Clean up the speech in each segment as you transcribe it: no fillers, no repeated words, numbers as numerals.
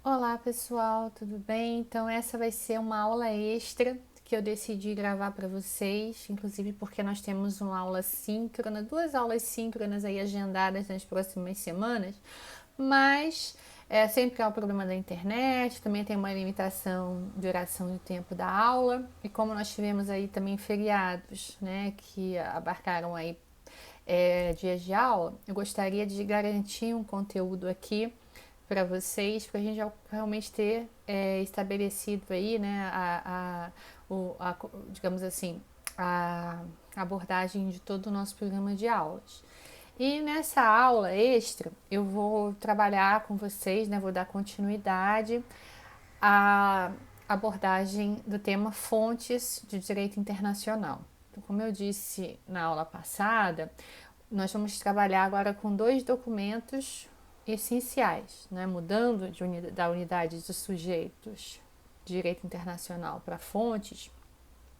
Olá pessoal, tudo bem? Então essa vai ser uma aula extra que eu decidi gravar para vocês, inclusive porque nós temos uma aula síncrona, duas aulas síncronas aí agendadas nas próximas semanas, mas sempre há o problema da internet, também tem uma limitação de duração do tempo da aula, e como nós tivemos aí também feriados, né, que abarcaram aí dias de aula, eu gostaria de garantir um conteúdo aqui para vocês, para a gente realmente ter estabelecido aí, né, digamos assim, a abordagem de todo o nosso programa de aulas. E nessa aula extra, eu vou trabalhar com vocês, né, vou dar continuidade à abordagem do tema fontes de direito internacional. Então, como eu disse na aula passada, nós vamos trabalhar agora com dois documentos essenciais, né? Mudando da unidade de sujeitos de direito internacional para fontes,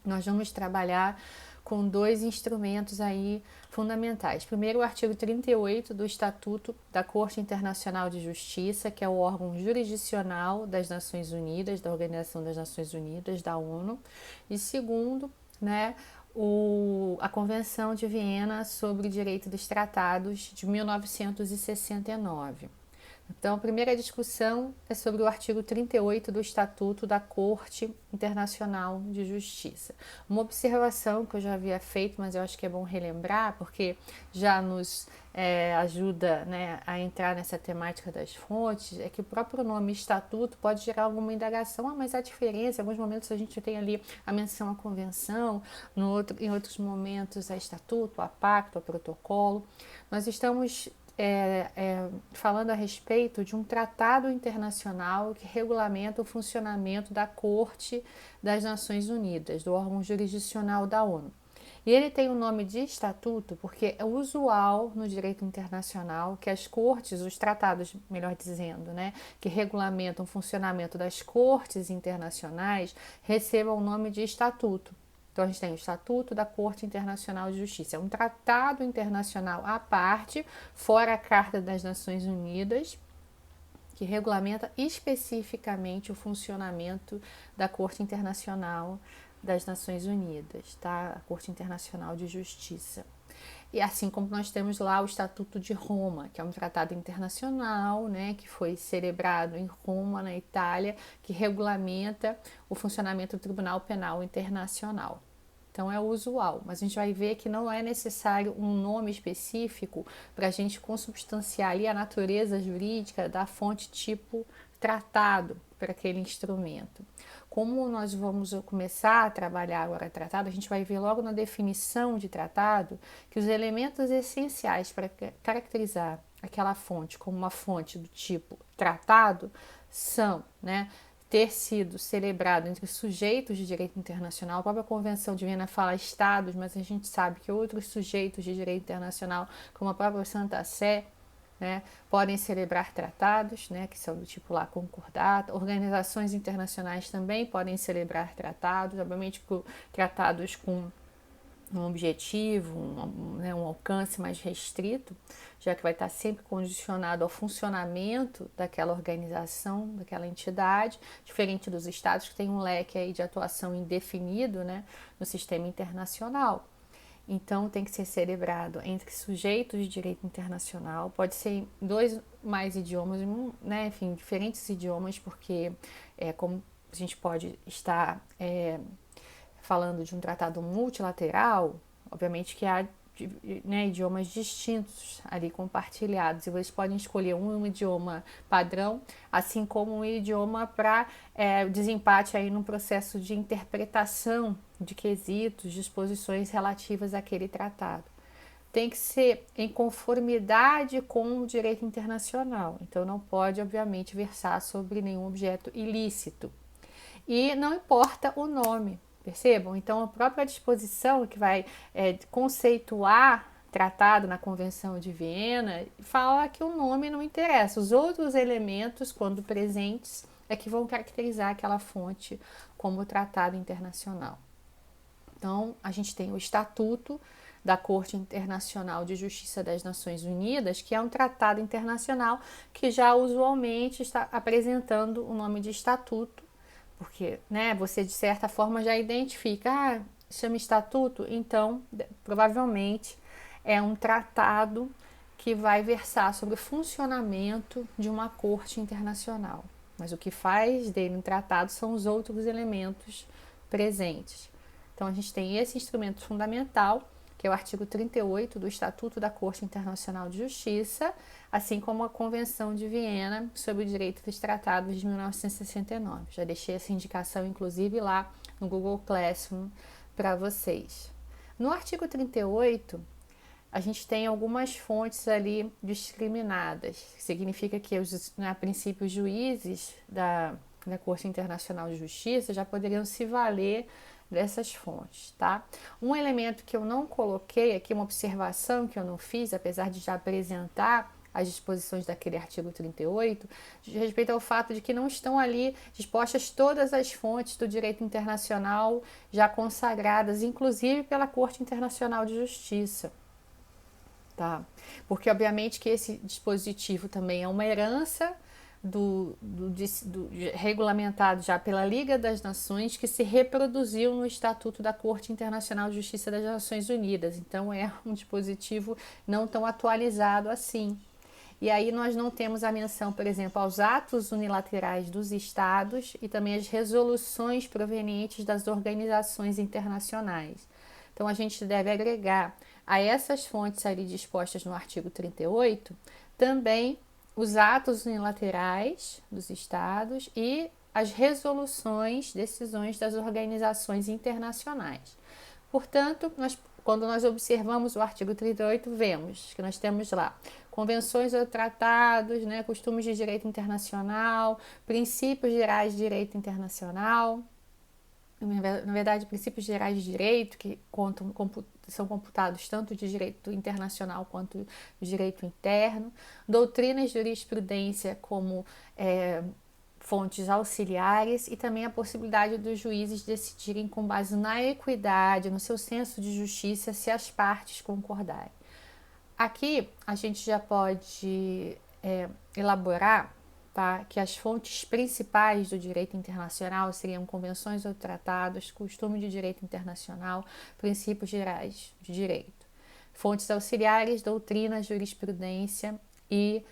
nós vamos trabalhar com dois instrumentos aí fundamentais. Primeiro, o artigo 38 do Estatuto da Corte Internacional de Justiça, que é o órgão jurisdicional das Nações Unidas, da Organização das Nações Unidas, da ONU. E segundo, né, a Convenção de Viena sobre o Direito dos Tratados de 1969. Então, a primeira discussão é sobre o artigo 38 do Estatuto da Corte Internacional de Justiça. Uma observação que eu já havia feito, mas eu acho que é bom relembrar, porque já nos ajuda, né, a entrar nessa temática das fontes, é que o próprio nome Estatuto pode gerar alguma indagação, mas há diferença, em alguns momentos a gente tem ali a menção à convenção, em outros momentos a estatuto, a pacto, a protocolo. Nós estamos falando a respeito de um tratado internacional que regulamenta o funcionamento da Corte das Nações Unidas, do órgão jurisdicional da ONU. E ele tem o nome de estatuto porque é usual no direito internacional que as cortes, os tratados, melhor dizendo, né, que regulamentam o funcionamento das cortes internacionais, recebam o nome de estatuto. Então, a gente tem o Estatuto da Corte Internacional de Justiça. É um tratado internacional à parte, fora a Carta das Nações Unidas, que regulamenta especificamente o funcionamento da Corte Internacional das Nações Unidas, tá? A Corte Internacional de Justiça. E assim como nós temos lá o Estatuto de Roma, que é um tratado internacional, né, que foi celebrado em Roma, na Itália, que regulamenta o funcionamento do Tribunal Penal Internacional. Então é o usual, mas a gente vai ver que não é necessário um nome específico para a gente consubstanciar ali a natureza jurídica da fonte tipo tratado para aquele instrumento. Como nós vamos começar a trabalhar agora tratado, a gente vai ver logo na definição de tratado que os elementos essenciais para caracterizar aquela fonte como uma fonte do tipo tratado são, né, ter sido celebrado entre sujeitos de direito internacional. A própria Convenção de Viena fala estados, mas a gente sabe que outros sujeitos de direito internacional, como a própria Santa Sé, né, podem celebrar tratados, né, que são do tipo lá concordata. Organizações internacionais também podem celebrar tratados, obviamente tratados com um objetivo, um alcance mais restrito, já que vai estar sempre condicionado ao funcionamento daquela organização, daquela entidade, diferente dos estados que têm um leque aí de atuação indefinido, né, no sistema internacional. Então, tem que ser celebrado entre sujeitos de direito internacional, pode ser em dois mais idiomas, né, enfim, diferentes idiomas, porque como a gente pode estar falando de um tratado multilateral, obviamente que há, né, idiomas distintos ali compartilhados, e vocês podem escolher um idioma padrão, assim como um idioma para desempate aí no processo de interpretação de quesitos, disposições relativas àquele tratado. Tem que ser em conformidade com o direito internacional, então não pode, obviamente, versar sobre nenhum objeto ilícito. E não importa o nome, percebam? Então, a própria disposição que vai conceituar tratado na Convenção de Viena fala que o nome não interessa. Os outros elementos, quando presentes, é que vão caracterizar aquela fonte como tratado internacional. Então, a gente tem o estatuto, da Corte Internacional de Justiça das Nações Unidas, que é um tratado internacional que já usualmente está apresentando o nome de estatuto, porque, né, você de certa forma já identifica, chama estatuto, então provavelmente é um tratado que vai versar sobre o funcionamento de uma corte internacional. Mas o que faz dele um tratado são os outros elementos presentes. Então a gente tem esse instrumento fundamental, que é o artigo 38 do Estatuto da Corte Internacional de Justiça, assim como a Convenção de Viena sobre o Direito dos Tratados de 1969. Já deixei essa indicação, inclusive, lá no Google Classroom para vocês. No artigo 38, a gente tem algumas fontes ali discriminadas, significa que a princípio os juízes da Corte Internacional de Justiça já poderiam se valer dessas fontes, tá? Um elemento que eu não coloquei aqui, uma observação que eu não fiz, apesar de já apresentar as disposições daquele artigo 38, de respeito ao fato de que não estão ali dispostas todas as fontes do direito internacional já consagradas, inclusive pela Corte Internacional de Justiça. Tá? Porque obviamente que esse dispositivo também é uma herança regulamentado já pela Liga das Nações, que se reproduziu no Estatuto da Corte Internacional de Justiça das Nações Unidas. Então é um dispositivo não tão atualizado assim. E aí nós não temos a menção, por exemplo, aos atos unilaterais dos estados e também as resoluções provenientes das organizações internacionais. Então a gente deve agregar a essas fontes ali dispostas no artigo 38 também os atos unilaterais dos estados e as resoluções, decisões das organizações internacionais. Portanto, quando nós observamos o artigo 38, vemos que nós temos lá convenções ou tratados, né, costumes de direito internacional, princípios gerais de direito internacional, na verdade, princípios gerais de direito que são computados tanto de direito internacional quanto de direito interno, doutrinas de jurisprudência como fontes auxiliares e também a possibilidade dos juízes decidirem com base na equidade, no seu senso de justiça, se as partes concordarem. Aqui a gente já pode elaborar, tá, que as fontes principais do direito internacional seriam convenções ou tratados, costume de direito internacional, princípios gerais de direito. Fontes auxiliares, doutrina, jurisprudência e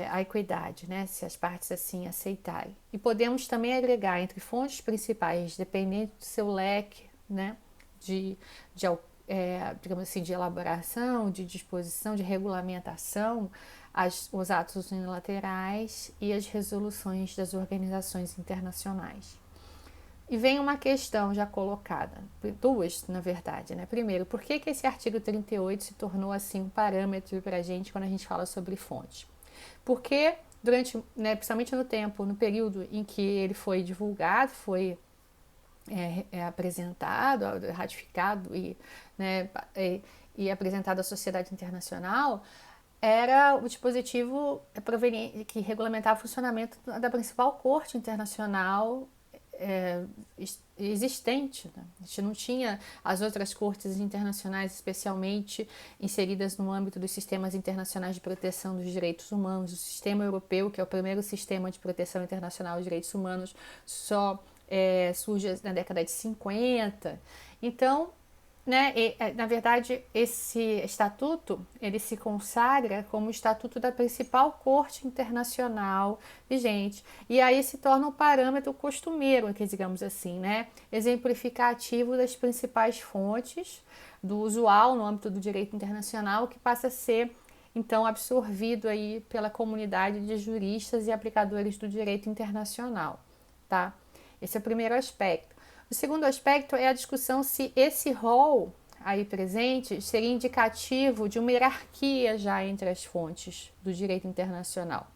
a equidade, né, se as partes assim aceitarem. E podemos também agregar entre fontes principais, dependendo do seu leque, né, digamos assim, de elaboração, de disposição, de regulamentação, os atos unilaterais e as resoluções das organizações internacionais. E vem uma questão já colocada, duas na verdade, né? Primeiro, por que esse artigo 38 se tornou assim um parâmetro para a gente quando a gente fala sobre fonte? Porque durante, né, principalmente no período em que ele foi divulgado, foi apresentado, ratificado e apresentado à sociedade internacional, era o dispositivo proveniente que regulamentava o funcionamento da principal corte internacional existente. Né? A gente não tinha as outras cortes internacionais, especialmente inseridas no âmbito dos sistemas internacionais de proteção dos direitos humanos. O sistema europeu, que é o primeiro sistema de proteção internacional de direitos humanos, só surge na década de 50. Então, né, na verdade, esse estatuto ele se consagra como o estatuto da principal corte internacional vigente, e aí se torna um parâmetro costumeiro, que digamos assim, né, exemplificativo das principais fontes do usual no âmbito do direito internacional, que passa a ser então absorvido aí pela comunidade de juristas e aplicadores do direito internacional, tá? Esse é o primeiro aspecto. O segundo aspecto é a discussão se esse rol aí presente seria indicativo de uma hierarquia já entre as fontes do direito internacional.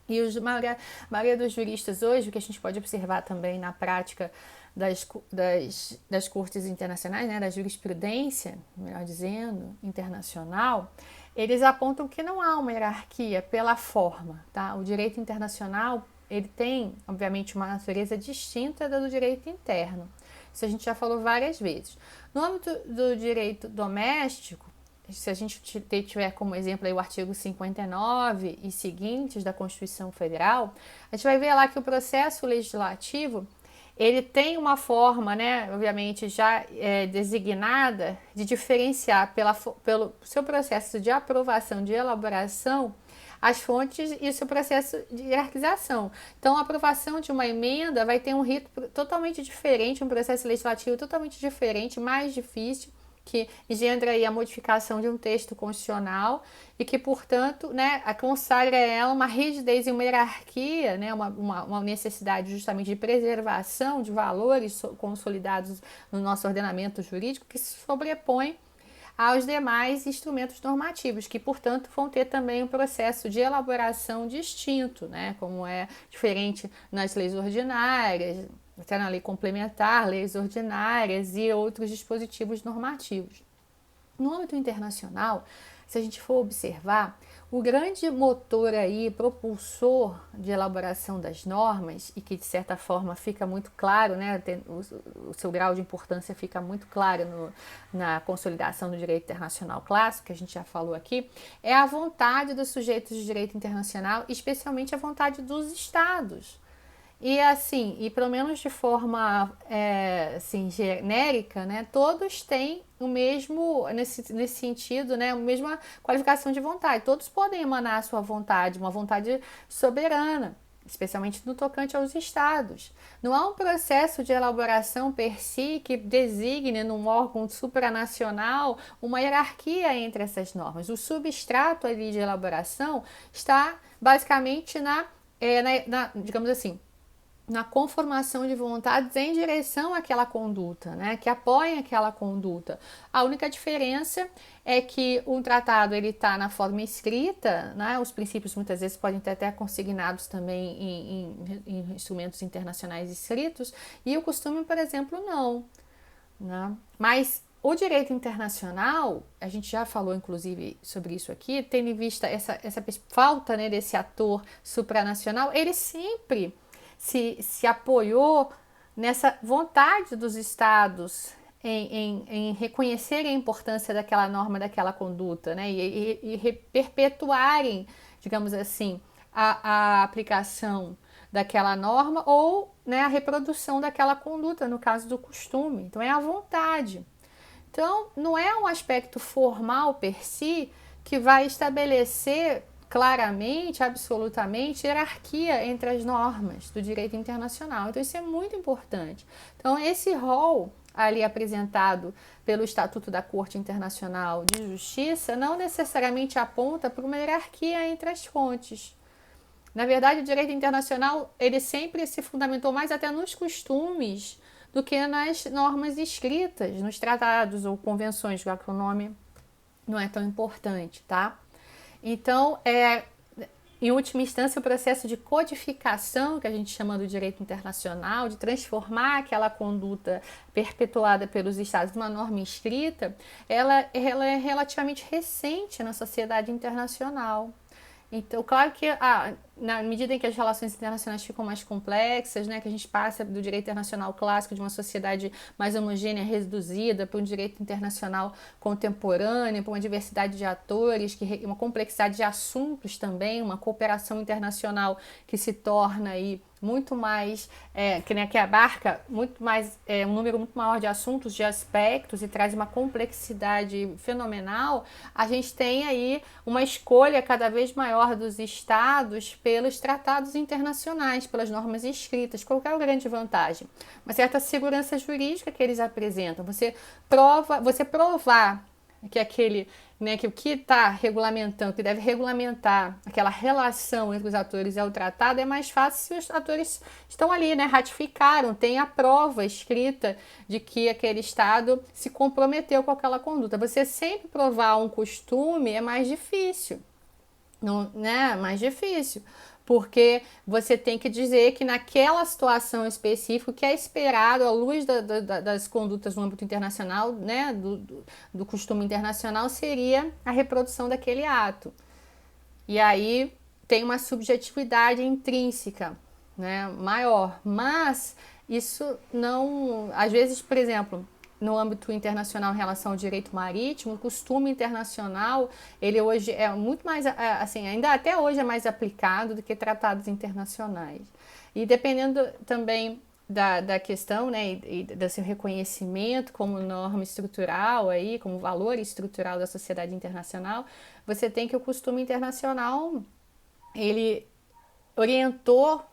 E a maioria dos juristas hoje, o que a gente pode observar também na prática das cortes internacionais, né, da jurisprudência, melhor dizendo, internacional, eles apontam que não há uma hierarquia pela forma, tá? O direito internacional ele tem, obviamente, uma natureza distinta da do direito interno. Isso a gente já falou várias vezes. No âmbito do direito doméstico, se a gente tiver como exemplo aí o artigo 59 e seguintes da Constituição Federal, a gente vai ver lá que o processo legislativo ele tem uma forma, né, obviamente já designada, de diferenciar pelo seu processo de aprovação, de elaboração, as fontes e o seu processo de hierarquização. Então, a aprovação de uma emenda vai ter um rito totalmente diferente, um processo legislativo totalmente diferente, mais difícil, que engendra aí a modificação de um texto constitucional e que, portanto, né, consagra ela uma rigidez e uma hierarquia, né, uma necessidade justamente de preservação de valores consolidados no nosso ordenamento jurídico que se sobrepõe aos demais instrumentos normativos, que, portanto, vão ter também um processo de elaboração distinto, né, como é diferente nas leis ordinárias, até na lei complementar, leis ordinárias e outros dispositivos normativos. No âmbito internacional, se a gente for observar, o grande motor aí, propulsor de elaboração das normas, e que de certa forma fica muito claro, né, o seu grau de importância fica muito claro na consolidação do direito internacional clássico, que a gente já falou aqui, é a vontade dos sujeitos de direito internacional, especialmente a vontade dos estados. E assim, e pelo menos de forma assim, genérica, né, todos têm o mesmo, nesse sentido, né, a mesma qualificação de vontade. Todos podem emanar a sua vontade, uma vontade soberana, especialmente no tocante aos estados. Não há um processo de elaboração per si que designe num órgão supranacional uma hierarquia entre essas normas. O substrato ali de elaboração está basicamente digamos assim, na conformação de vontades em direção àquela conduta, né, que apoiem aquela conduta. A única diferença é que o tratado ele está na forma escrita, né, os princípios muitas vezes podem ter até consignados também em instrumentos internacionais escritos, e o costume, por exemplo, não. Né? Mas o direito internacional, a gente já falou inclusive sobre isso aqui, tendo em vista essa falta, né, desse ator supranacional, ele sempre se apoiou nessa vontade dos estados em reconhecerem a importância daquela norma, daquela conduta, né? e perpetuarem, digamos assim, a aplicação daquela norma ou, né, a reprodução daquela conduta, no caso do costume. Então, é a vontade. Então, não é um aspecto formal per si que vai estabelecer claramente, absolutamente, hierarquia entre as normas do direito internacional. Então, isso é muito importante. Então, esse rol ali apresentado pelo Estatuto da Corte Internacional de Justiça não necessariamente aponta para uma hierarquia entre as fontes. Na verdade, o direito internacional ele sempre se fundamentou mais até nos costumes do que nas normas escritas, nos tratados ou convenções, já que o nome não é tão importante, tá? Então, em última instância, o processo de codificação, que a gente chama do direito internacional, de transformar aquela conduta perpetuada pelos estados numa norma escrita, ela é relativamente recente na sociedade internacional. Então, claro que na medida em que as relações internacionais ficam mais complexas, né, que a gente passa do direito internacional clássico de uma sociedade mais homogênea, reduzida, para um direito internacional contemporâneo, para uma diversidade de atores, uma complexidade de assuntos também, uma cooperação internacional que se torna aí muito mais, que abarca muito mais, um número muito maior de assuntos, de aspectos e traz uma complexidade fenomenal, a gente tem aí uma escolha cada vez maior dos estados pelos tratados internacionais, pelas normas escritas. Qual é a grande vantagem? Uma certa segurança jurídica que eles apresentam. Você provar que que o que está regulamentando, que deve regulamentar aquela relação entre os atores e o tratado é mais fácil se os atores estão ali, né, ratificaram, tem a prova escrita de que aquele Estado se comprometeu com aquela conduta. Você sempre provar um costume é mais difícil, não, né, mais difícil. Porque você tem que dizer que naquela situação específica, o que é esperado à luz das condutas no âmbito internacional, né, do costume internacional, seria a reprodução daquele ato. E aí tem uma subjetividade intrínseca, né, maior. Mas isso não, às vezes, por exemplo, no âmbito internacional em relação ao direito marítimo, o costume internacional, ele hoje é muito mais, assim, ainda até hoje é mais aplicado do que tratados internacionais. E dependendo também da questão, né, e do seu reconhecimento como norma estrutural aí, como valor estrutural da sociedade internacional, você tem que o costume internacional, ele orientou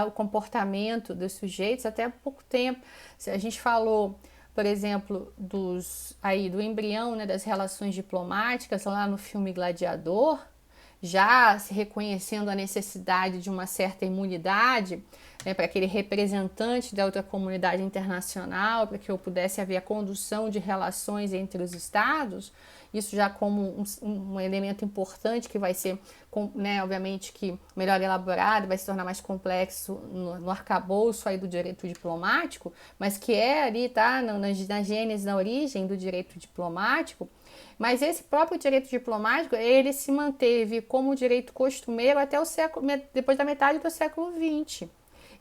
o comportamento dos sujeitos até há pouco tempo. Se a gente falou, por exemplo, do embrião, né, das relações diplomáticas lá no filme Gladiador, já se reconhecendo a necessidade de uma certa imunidade, né, para aquele representante da outra comunidade internacional, para que eu pudesse haver a condução de relações entre os estados, isso já como um elemento importante que vai ser, né, obviamente, que melhor elaborado, vai se tornar mais complexo no arcabouço aí do direito diplomático, mas que é ali, tá, na gênese, na origem do direito diplomático. Mas esse próprio direito diplomático, ele se manteve como direito costumeiro até o século, depois da metade do século XX.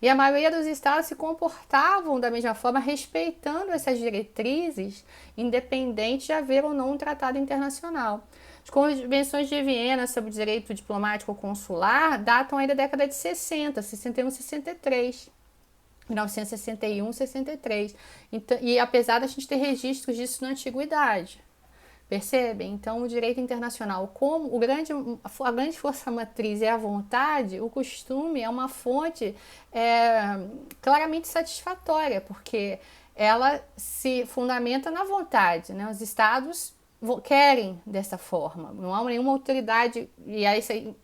E a maioria dos estados se comportavam da mesma forma, respeitando essas diretrizes, independente de haver ou não um tratado internacional. As convenções de Viena sobre direito diplomático consular datam aí da década de 60, 61, 63. 1961, 63. Então, e apesar da gente ter registros disso na antiguidade. Percebem? Então, o direito internacional, como a grande força matriz é a vontade, o costume é uma fonte claramente satisfatória, porque ela se fundamenta na vontade, né? Os estados querem dessa forma, não há nenhuma autoridade, e aí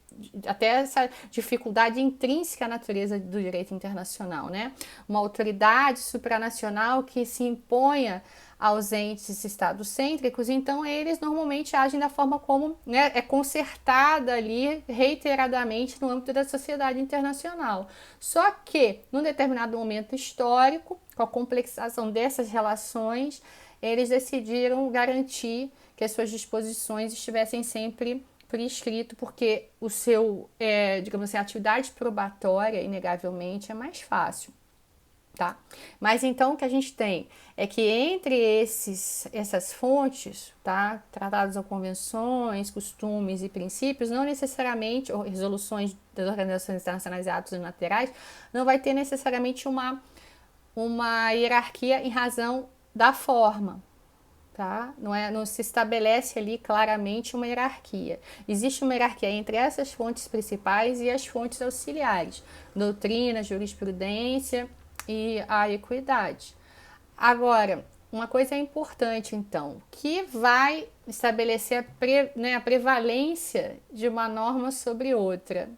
até essa dificuldade intrínseca à natureza do direito internacional, né? Uma autoridade supranacional que se imponha aos entes estados-cêntricos, então eles normalmente agem da forma como, né, é concertada ali reiteradamente no âmbito da sociedade internacional. Só que, num determinado momento histórico, com a complexização dessas relações, eles decidiram garantir que as suas disposições estivessem sempre por escrito, porque o seu, digamos assim, a atividade probatória, inegavelmente, é mais fácil. Tá? Mas então o que a gente tem é que entre essas fontes, tá? Tratados ou convenções, costumes e princípios, não necessariamente, ou resoluções das organizações internacionais e atos unilaterais, não vai ter necessariamente uma hierarquia em razão da forma. Tá? Não se estabelece ali claramente uma hierarquia. Existe uma hierarquia entre essas fontes principais e as fontes auxiliares, doutrina, jurisprudência e a equidade. Agora, uma coisa importante, então, que vai estabelecer a prevalência de uma norma sobre outra.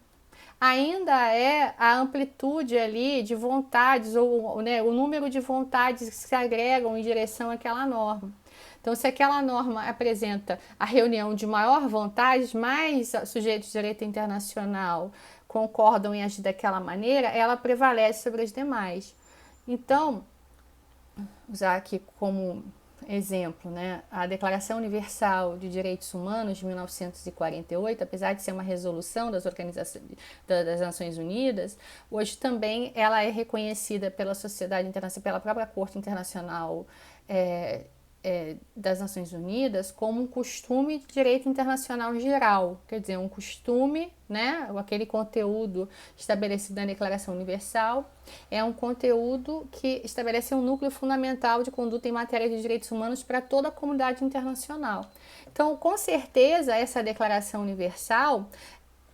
Ainda é a amplitude ali de vontades, ou, né, o número de vontades que se agregam em direção àquela norma. Então, se aquela norma apresenta a reunião de maior vontade, mais sujeitos de direito internacional concordam em agir daquela maneira, ela prevalece sobre as demais. Então, usar aqui como exemplo, né, a Declaração Universal de Direitos Humanos de 1948, apesar de ser uma resolução das Nações Unidas, hoje também ela é reconhecida pela sociedade internacional, pela própria Corte Internacional das Nações Unidas como um costume de direito internacional geral, quer dizer, um costume, né, aquele conteúdo estabelecido na Declaração Universal, é um conteúdo que estabelece um núcleo fundamental de conduta em matéria de direitos humanos para toda a comunidade internacional. Então, com certeza, essa Declaração Universal,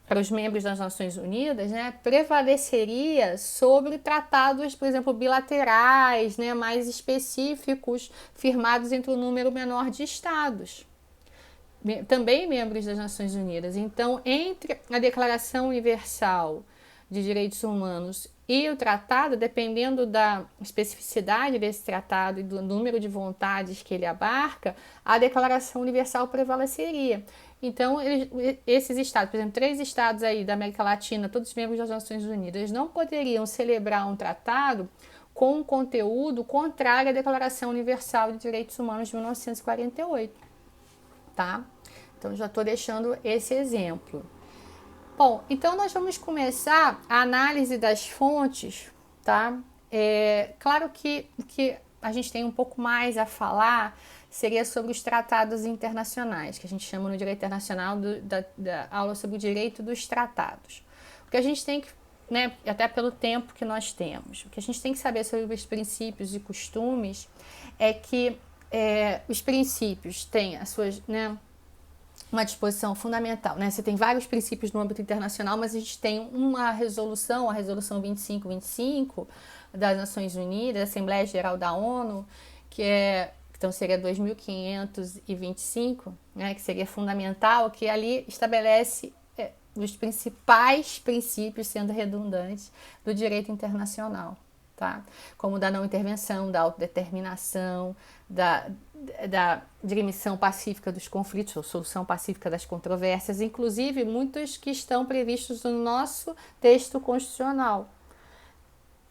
para os membros das Nações Unidas, né, prevaleceria sobre tratados, por exemplo, bilaterais, né, mais específicos, firmados entre um número menor de estados, também membros das Nações Unidas. Então, entre a Declaração Universal de Direitos Humanos e o tratado, dependendo da especificidade desse tratado e do número de vontades que ele abarca, a Declaração Universal prevaleceria. Então, esses estados, por exemplo, 3 estados aí da América Latina, todos membros das Nações Unidas, não poderiam celebrar um tratado com um conteúdo contrário à Declaração Universal de Direitos Humanos de 1948, tá? Então, já estou deixando esse exemplo. Bom, então nós vamos começar a análise das fontes, tá? Claro que a gente tem um pouco mais a falar seria sobre os tratados internacionais, que a gente chama no direito internacional da aula sobre o direito dos tratados. O que a gente tem que, né, até pelo tempo que nós temos, o que a gente tem que saber sobre os princípios e costumes é que os princípios têm as suas, né, uma disposição fundamental, né? Você tem vários princípios no âmbito internacional, mas a gente tem uma resolução, a resolução 2525 das Nações Unidas, a Assembleia Geral da ONU, então seria 2525, né, que seria fundamental, que ali estabelece os principais princípios, sendo redundantes, do direito internacional, tá? Como da não intervenção, da autodeterminação, da dirimissão pacífica dos conflitos, ou solução pacífica das controvérsias, inclusive muitos que estão previstos no nosso texto constitucional.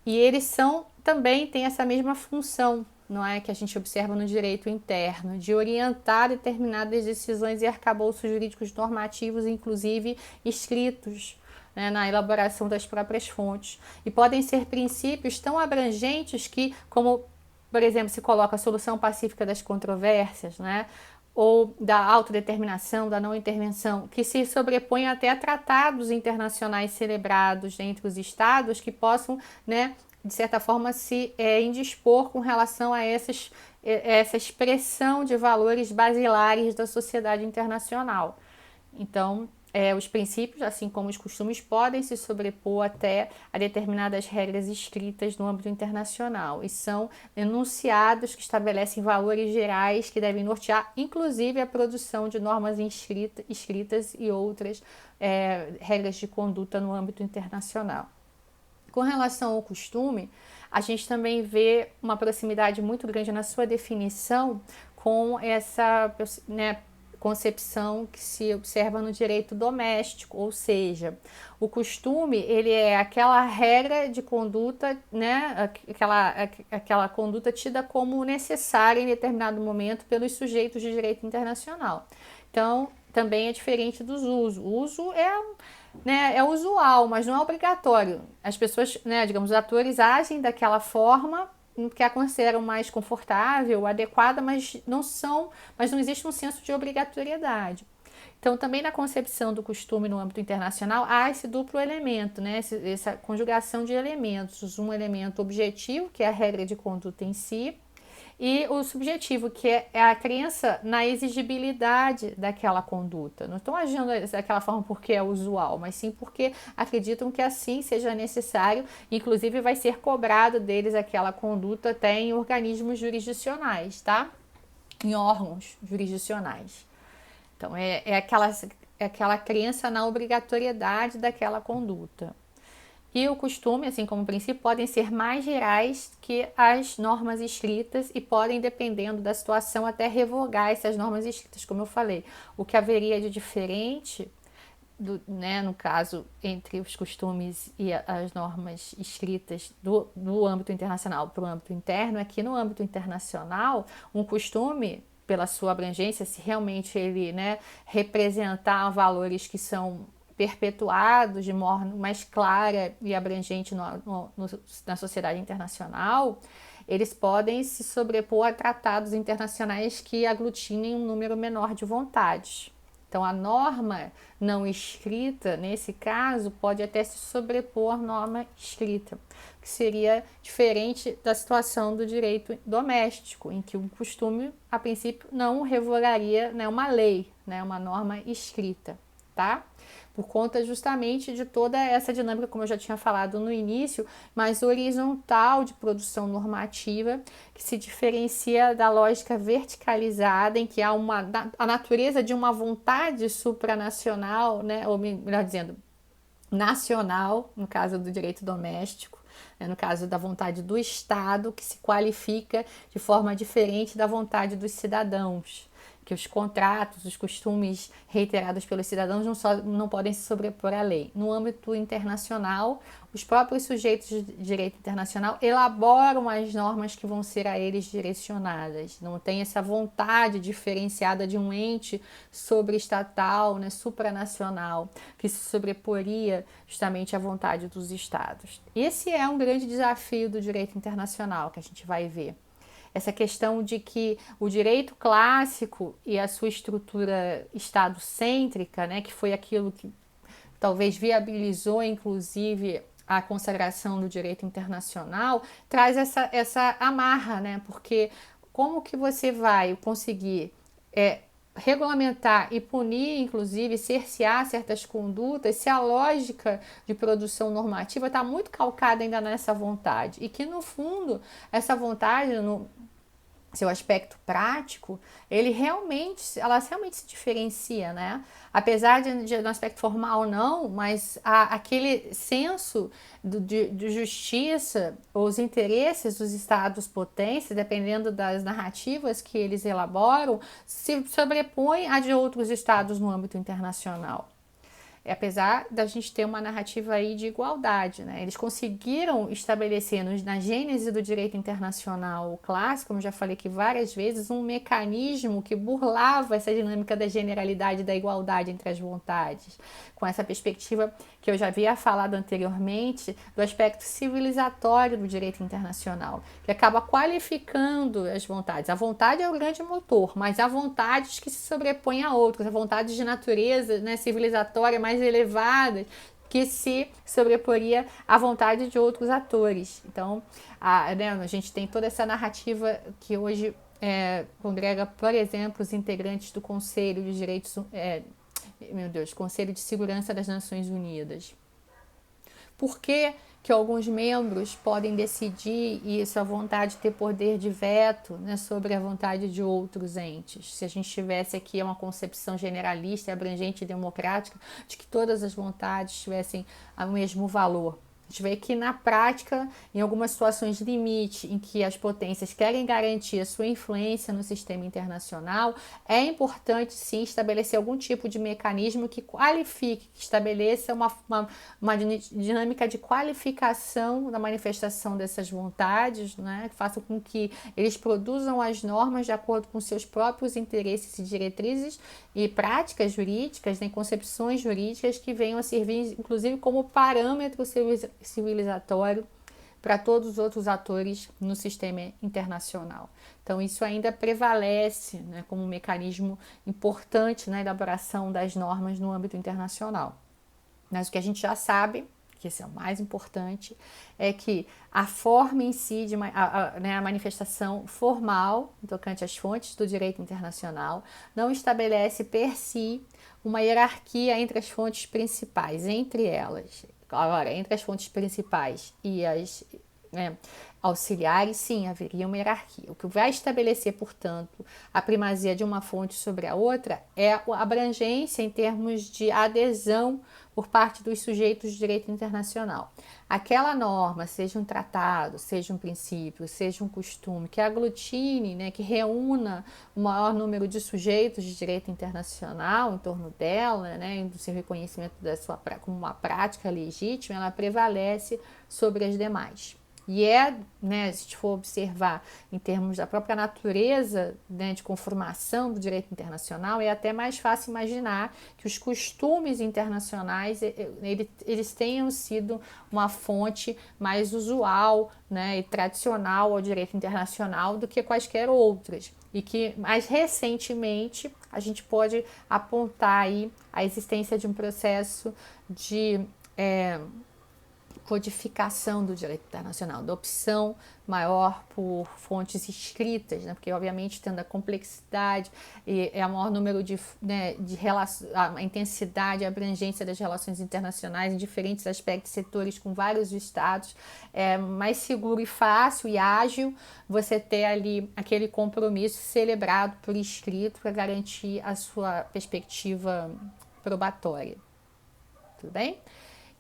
E eles também têm essa mesma função, não é, que a gente observa no direito interno, de orientar determinadas decisões e arcabouços jurídicos normativos, inclusive escritos, né, na elaboração das próprias fontes. E podem ser princípios tão abrangentes que, como, por exemplo, se coloca a solução pacífica das controvérsias, né, ou da autodeterminação, da não intervenção, que se sobrepõem até a tratados internacionais celebrados entre os estados que possam, né, de certa forma, se indispor com relação a essa expressão de valores basilares da sociedade internacional. Então, os princípios, assim como os costumes, podem se sobrepor até a determinadas regras escritas no âmbito internacional e são enunciados que estabelecem valores gerais que devem nortear, inclusive, a produção de normas escritas e outras regras de conduta no âmbito internacional. Com relação ao costume, a gente também vê uma proximidade muito grande na sua definição com essa, né, concepção que se observa no direito doméstico, ou seja, o costume ele é aquela regra de conduta, né, aquela conduta tida como necessária em determinado momento pelos sujeitos de direito internacional. Então, também é diferente dos usos. O uso é usual, mas não é obrigatório. As pessoas, né, digamos, os atores agem daquela forma que a consideram mais confortável, adequada, mas não existe um senso de obrigatoriedade. Então, também na concepção do costume no âmbito internacional, há esse duplo elemento, né? Essa conjugação de elementos. Um elemento objetivo, que é a regra de conduta em si, e o subjetivo, que é a crença na exigibilidade daquela conduta. Não estão agindo daquela forma porque é usual, mas sim porque acreditam que assim seja necessário, inclusive vai ser cobrado deles aquela conduta até em organismos jurisdicionais, tá? Em órgãos jurisdicionais. Então, aquela crença na obrigatoriedade daquela conduta. E o costume, assim como o princípio, podem ser mais gerais que as normas escritas e podem, dependendo da situação, até revogar essas normas escritas, como eu falei. O que haveria de diferente, né, no caso, entre os costumes e as normas escritas do âmbito internacional para o âmbito interno, é que no âmbito internacional, um costume, pela sua abrangência, se realmente ele, né, representar valores que são perpetuados de modo mais clara e abrangente na sociedade internacional, eles podem se sobrepor a tratados internacionais que aglutinem um número menor de vontades. Então, a norma não escrita, nesse caso, pode até se sobrepor à norma escrita, que seria diferente da situação do direito doméstico, em que o costume, a princípio, não revogaria, né, uma lei, né, uma norma escrita, tá? Por conta justamente de toda essa dinâmica, como eu já tinha falado no início, mais horizontal de produção normativa, que se diferencia da lógica verticalizada, em que há a natureza de uma vontade supranacional, né, ou melhor dizendo, nacional, no caso do direito doméstico, né, no caso da vontade do Estado, que se qualifica de forma diferente da vontade dos cidadãos. que os contratos, os costumes reiterados pelos cidadãos não podem se sobrepor à lei. No âmbito internacional, os próprios sujeitos de direito internacional elaboram as normas que vão ser a eles direcionadas. Não tem essa vontade diferenciada de um ente sobreestatal, né, supranacional, que se sobreporia justamente à vontade dos estados. Esse é um grande desafio do direito internacional que a gente vai ver. Essa questão de que o direito clássico e a sua estrutura estado-cêntrica, né, que foi aquilo que talvez viabilizou, inclusive, a consagração do direito internacional, traz essa amarra, né? Porque como que você vai conseguir regulamentar e punir, inclusive, cercear certas condutas, se a lógica de produção normativa está muito calcada ainda nessa vontade? E que, no fundo, essa vontade, no seu aspecto prático, ela realmente se diferencia, né? Apesar de no aspecto formal não, mas aquele senso de justiça, os interesses dos estados potências, dependendo das narrativas que eles elaboram, se sobrepõe a de outros estados no âmbito internacional. Apesar da gente ter uma narrativa aí de igualdade, né? Eles conseguiram estabelecer na gênese do direito internacional clássico, como já falei aqui várias vezes, um mecanismo que burlava essa dinâmica da generalidade e da igualdade entre as vontades, com essa perspectiva que eu já havia falado anteriormente do aspecto civilizatório do direito internacional, que acaba qualificando as vontades. A vontade é o grande motor, mas há vontades que se sobrepõem a outras, há vontades de natureza, né, civilizatória mais elevadas, que se sobreporia à vontade de outros atores. Então, a gente tem toda essa narrativa que hoje congrega, por exemplo, os integrantes do Conselho de Direitos, Conselho de Segurança das Nações Unidas. Por que alguns membros podem decidir e sua vontade ter poder de veto, né, sobre a vontade de outros entes? Se a gente tivesse aqui uma concepção generalista, abrangente e democrática de que todas as vontades tivessem o mesmo valor. A gente vê que na prática, em algumas situações de limite em que as potências querem garantir a sua influência no sistema internacional, é importante sim estabelecer algum tipo de mecanismo que qualifique, que estabeleça uma dinâmica de qualificação da manifestação dessas vontades, né? Que faça com que eles produzam as normas de acordo com seus próprios interesses e diretrizes e práticas jurídicas, né, concepções jurídicas que venham a servir, inclusive, como parâmetro civilizatório para todos os outros atores no sistema internacional. Então, isso ainda prevalece, né, como um mecanismo importante na elaboração das normas no âmbito internacional. Mas o que a gente já sabe, que esse é o mais importante, é que a forma em si, a manifestação formal, tocante às fontes do direito internacional, não estabelece per si uma hierarquia entre as fontes principais, entre elas. Agora, entre as fontes principais e as auxiliares, sim, haveria uma hierarquia. O que vai estabelecer, portanto, a primazia de uma fonte sobre a outra é a abrangência em termos de adesão por parte dos sujeitos de direito internacional. Aquela norma, seja um tratado, seja um princípio, seja um costume, que aglutine, né, que reúna o maior número de sujeitos de direito internacional em torno dela, né, do seu reconhecimento como uma prática legítima, ela prevalece sobre as demais. E né, se a gente for observar em termos da própria natureza, né, de conformação do direito internacional, é até mais fácil imaginar que os costumes internacionais eles tenham sido uma fonte mais usual, né, e tradicional ao direito internacional do que quaisquer outras. E que mais recentemente a gente pode apontar aí a existência de um processo de codificação do direito internacional, da opção maior por fontes escritas, né? Porque obviamente tendo a complexidade e o maior número de a intensidade, a abrangência das relações internacionais em diferentes aspectos, setores com vários estados, é mais seguro e fácil e ágil você ter ali aquele compromisso celebrado por escrito para garantir a sua perspectiva probatória. Tudo bem?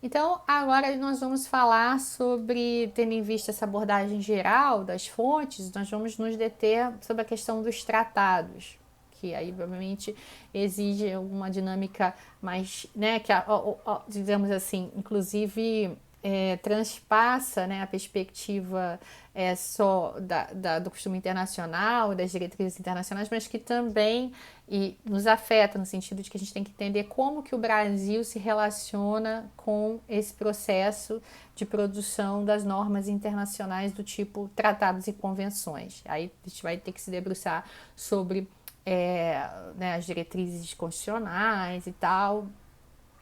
Então, agora nós vamos falar sobre, tendo em vista essa abordagem geral das fontes, nós vamos nos deter sobre a questão dos tratados, que aí provavelmente exige uma dinâmica mais, né, que digamos assim, inclusive transpassa, né, a perspectiva só do costume internacional, das diretrizes internacionais, mas que também nos afeta no sentido de que a gente tem que entender como que o Brasil se relaciona com esse processo de produção das normas internacionais do tipo tratados e convenções. Aí a gente vai ter que se debruçar sobre né, as diretrizes constitucionais e tal,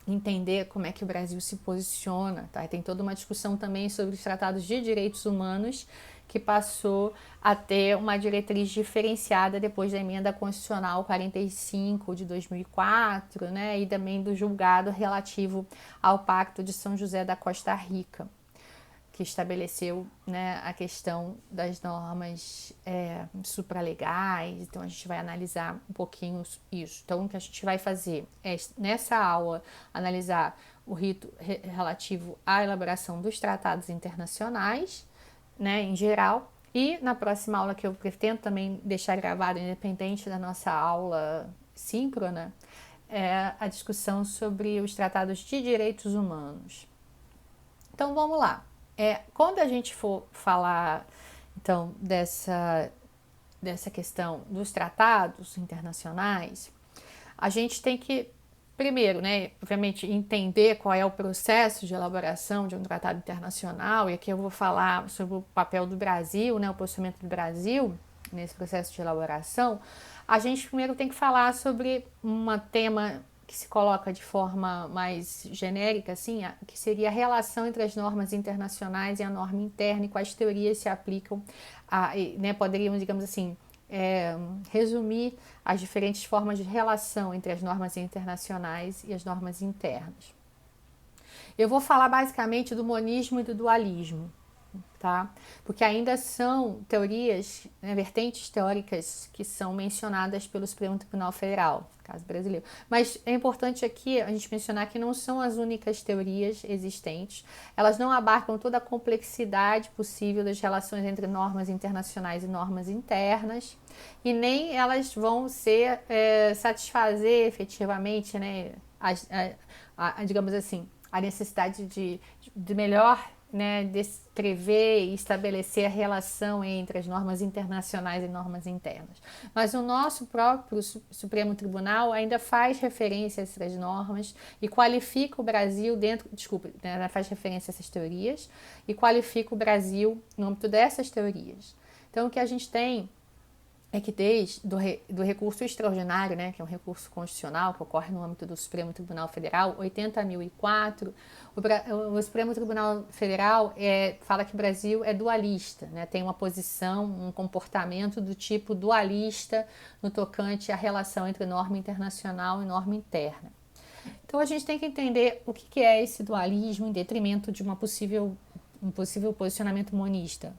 entender como é que o Brasil se posiciona, tá? E tem toda uma discussão também sobre os tratados de direitos humanos, que passou a ter uma diretriz diferenciada depois da emenda constitucional 45 de 2004, né? E também do julgado relativo ao Pacto de São José da Costa Rica, que estabeleceu, né, a questão das normas supralegais. Então a gente vai analisar um pouquinho isso. Então o que a gente vai fazer é, nessa aula, analisar o rito relativo à elaboração dos tratados internacionais, né, em geral, e na próxima aula, que eu pretendo também deixar gravado, independente da nossa aula síncrona, é a discussão sobre os tratados de direitos humanos. Então vamos lá. Quando a gente for falar, então, dessa questão dos tratados internacionais, a gente tem que, primeiro, né, obviamente, entender qual é o processo de elaboração de um tratado internacional, e aqui eu vou falar sobre o papel do Brasil, né, o posicionamento do Brasil nesse processo de elaboração. A gente primeiro tem que falar sobre um tema que se coloca de forma mais genérica, assim, que seria a relação entre as normas internacionais e a norma interna, e quais teorias se aplicam, né, poderíamos, digamos assim, resumir as diferentes formas de relação entre as normas internacionais e as normas internas. Eu vou falar basicamente do monismo e do dualismo, tá? Porque ainda são teorias, né, vertentes teóricas que são mencionadas pelo Supremo Tribunal Federal, caso brasileiro. Mas é importante aqui a gente mencionar que não são as únicas teorias existentes. Elas não abarcam toda a complexidade possível das relações entre normas internacionais e normas internas, e nem elas vão satisfazer efetivamente, né, digamos assim, a necessidade de melhor, né, descrever e estabelecer a relação entre as normas internacionais e normas internas. Mas o nosso próprio Supremo Tribunal ainda faz referência a essas normas e qualifica o Brasil faz referência a essas teorias e qualifica o Brasil no âmbito dessas teorias. Então, o que a gente tem é que desde do recurso extraordinário, né, que é um recurso constitucional que ocorre no âmbito do Supremo Tribunal Federal, 80.004, o Supremo Tribunal Federal fala que o Brasil é dualista, né, tem uma posição, um comportamento do tipo dualista no tocante à relação entre norma internacional e norma interna. Então a gente tem que entender o que é esse dualismo em detrimento de um possível posicionamento monista.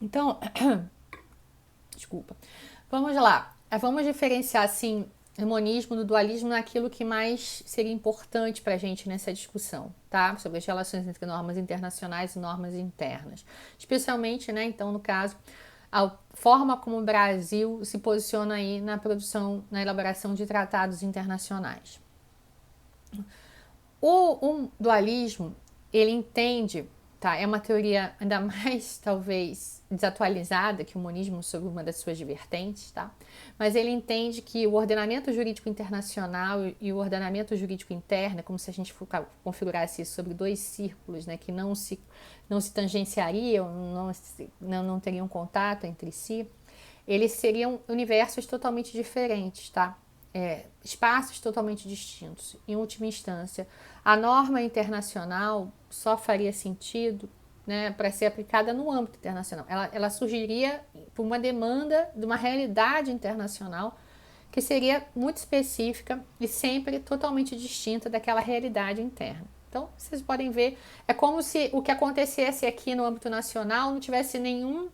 Então, desculpa. Vamos lá. Vamos diferenciar, assim, o monismo do dualismo naquilo que mais seria importante para a gente nessa discussão, tá? Sobre as relações entre normas internacionais e normas internas. Especialmente, né, então, no caso, a forma como o Brasil se posiciona aí na elaboração de tratados internacionais. O dualismo, ele entende, tá? É uma teoria ainda mais, talvez, desatualizada que o monismo sobre uma das suas vertentes, tá? Mas ele entende que o ordenamento jurídico internacional e o ordenamento jurídico interno, como se a gente configurasse isso sobre dois círculos, né, que não se tangenciariam, não teriam contato entre si, eles seriam universos totalmente diferentes, tá? Espaços totalmente distintos. Em última instância, a norma internacional só faria sentido, né, para ser aplicada no âmbito internacional. Ela surgiria por uma demanda de uma realidade internacional que seria muito específica e sempre totalmente distinta daquela realidade interna. Então, vocês podem ver, é como se o que acontecesse aqui no âmbito nacional não tivesse nenhuma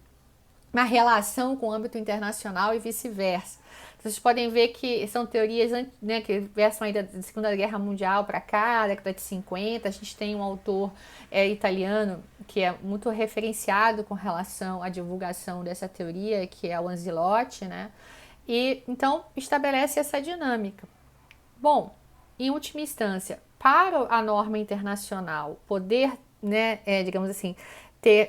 relação com o âmbito internacional e vice-versa. Vocês podem ver que são teorias, né, que versam aí da Segunda Guerra Mundial para cá, década de 50. A gente tem um autor italiano que é muito referenciado com relação à divulgação dessa teoria, que é o Anzilotti, né? E então estabelece essa dinâmica. Bom, em última instância, para a norma internacional poder, né, digamos assim,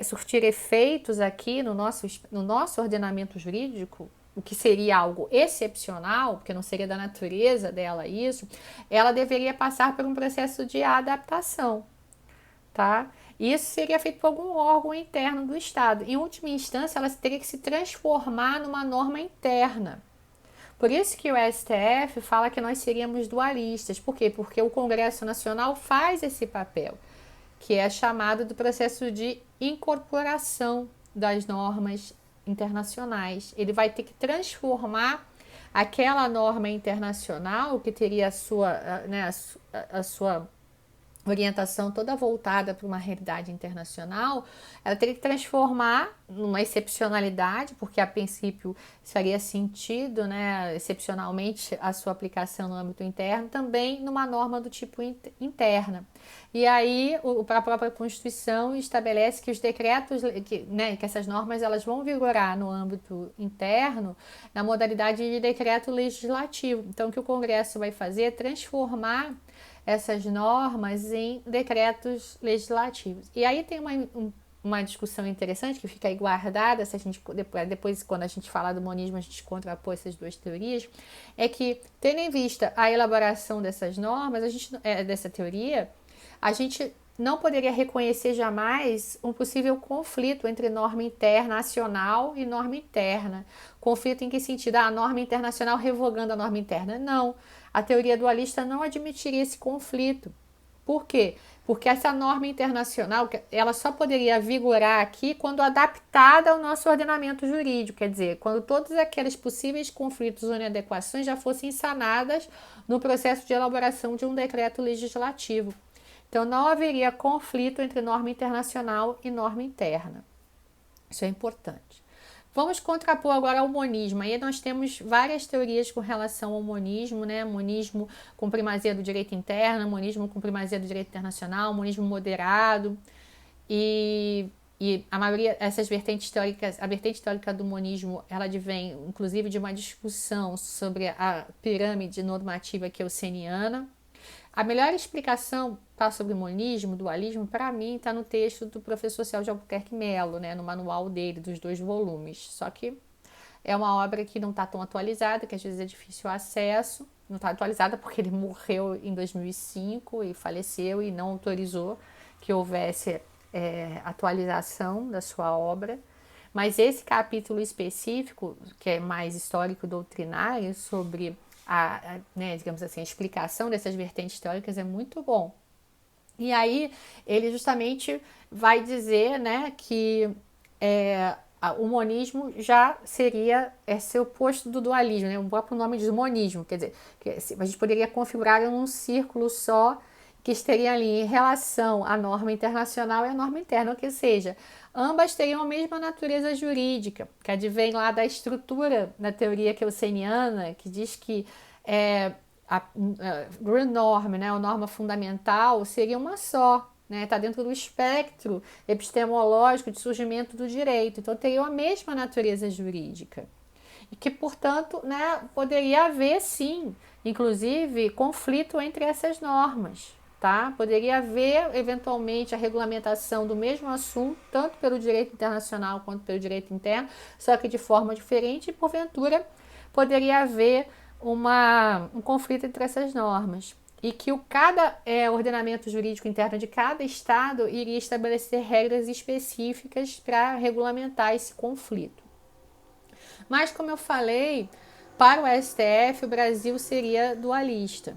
surtir efeitos aqui no nosso ordenamento jurídico, o que seria algo excepcional, porque não seria da natureza dela isso, ela deveria passar por um processo de adaptação, tá? Isso seria feito por algum órgão interno do Estado. Em última instância, ela teria que se transformar numa norma interna. Por isso que o STF fala que nós seríamos dualistas. Por quê? Porque o Congresso Nacional faz esse papel, que é chamado do processo de incorporação das normas internacionais. Ele vai ter que transformar aquela norma internacional que teria a sua orientação toda voltada para uma realidade internacional, ela teria que transformar numa excepcionalidade, porque a princípio faria sentido, né, excepcionalmente a sua aplicação no âmbito interno, também numa norma do tipo interna. E aí a própria Constituição estabelece que os decretos, que essas normas elas vão vigorar no âmbito interno na modalidade de decreto legislativo. Então o que o Congresso vai fazer é transformar essas normas em decretos legislativos. E aí tem uma discussão interessante que fica aí guardada, se a gente, depois quando a gente falar do monismo a gente contrapor essas duas teorias, é que, tendo em vista a elaboração dessas normas, dessa teoria, a gente não poderia reconhecer jamais um possível conflito entre norma internacional e norma interna. Conflito em que sentido? A norma internacional revogando a norma interna? Não. A teoria dualista não admitiria esse conflito. Por quê? Porque essa norma internacional, ela só poderia vigorar aqui quando adaptada ao nosso ordenamento jurídico, quer dizer, quando todos aqueles possíveis conflitos ou inadequações já fossem sanadas no processo de elaboração de um decreto legislativo. Então, não haveria conflito entre norma internacional e norma interna. Isso é importante. Vamos contrapor agora ao monismo. Aí nós temos várias teorias com relação ao monismo, né? Monismo com primazia do direito interno, monismo com primazia do direito internacional, monismo moderado. E a maioria, essas vertentes teóricas, a vertente teórica do monismo, ela advém, inclusive, de uma discussão sobre a pirâmide normativa kelseniana. A melhor explicação sobre monismo, dualismo, para mim, está no texto do professor Celso Albuquerque Melo, né, no manual dele, dos 2 volumes. Só que é uma obra que não está tão atualizada, que às vezes é difícil o acesso. Não está atualizada porque ele morreu em 2005 e faleceu e não autorizou que houvesse atualização da sua obra. Mas esse capítulo específico, que é mais histórico-doutrinário, sobre digamos assim, a explicação dessas vertentes teóricas é muito bom. E aí ele justamente vai dizer, né, que o monismo já seria ser oposto do dualismo, né? O próprio nome diz monismo, quer dizer, que a gente poderia configurar um círculo só que estaria ali em relação à norma internacional e à norma interna, ou que seja, ambas teriam a mesma natureza jurídica, que advém lá da estrutura da teoria kelseniana, que diz que a Grand Norm, né, a norma fundamental, seria uma só, né, está dentro do espectro epistemológico de surgimento do direito, então teria a mesma natureza jurídica. E que, portanto, né, poderia haver, sim, inclusive, conflito entre essas normas. Tá? Poderia haver, eventualmente, a regulamentação do mesmo assunto, tanto pelo direito internacional quanto pelo direito interno, só que de forma diferente, e, porventura, poderia haver um conflito entre essas normas. E que cada ordenamento jurídico interno de cada estado iria estabelecer regras específicas para regulamentar esse conflito. Mas, como eu falei, para o STF, o Brasil seria dualista,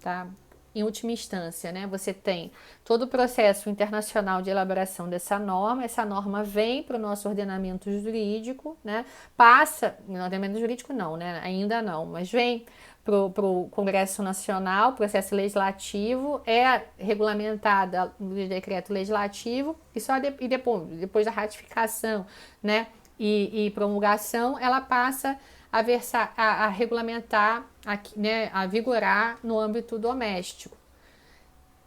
tá? Em última instância, né, você tem todo o processo internacional de elaboração dessa norma, essa norma vem para o nosso ordenamento jurídico, né, passa, no ordenamento jurídico não, né, ainda não, mas vem para o Congresso Nacional, processo legislativo, é regulamentada no decreto legislativo, e só depois da ratificação, né, e promulgação, ela passa a regulamentar, né, a vigorar no âmbito doméstico.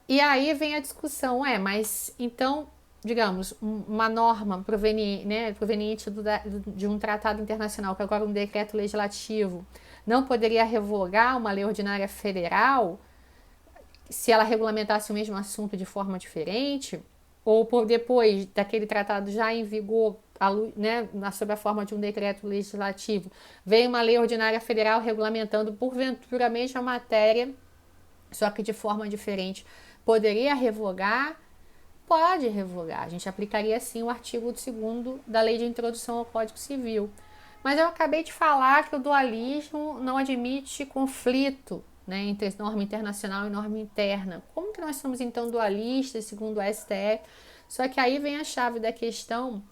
E aí vem a discussão, mas então, digamos, uma norma proveniente de um tratado internacional, que agora é um decreto legislativo, não poderia revogar uma lei ordinária federal se ela regulamentasse o mesmo assunto de forma diferente, ou por depois daquele tratado já em vigor, né, sob a forma de um decreto legislativo, veio uma lei ordinária federal regulamentando porventura a mesma matéria, só que de forma diferente. Poderia revogar? Pode revogar. A gente aplicaria sim o artigo 2º da Lei de Introdução ao Código Civil. Mas eu acabei de falar que o dualismo não admite conflito, né, entre norma internacional e norma interna. Como que nós somos então dualistas, segundo o STF? Só que aí vem a chave da questão,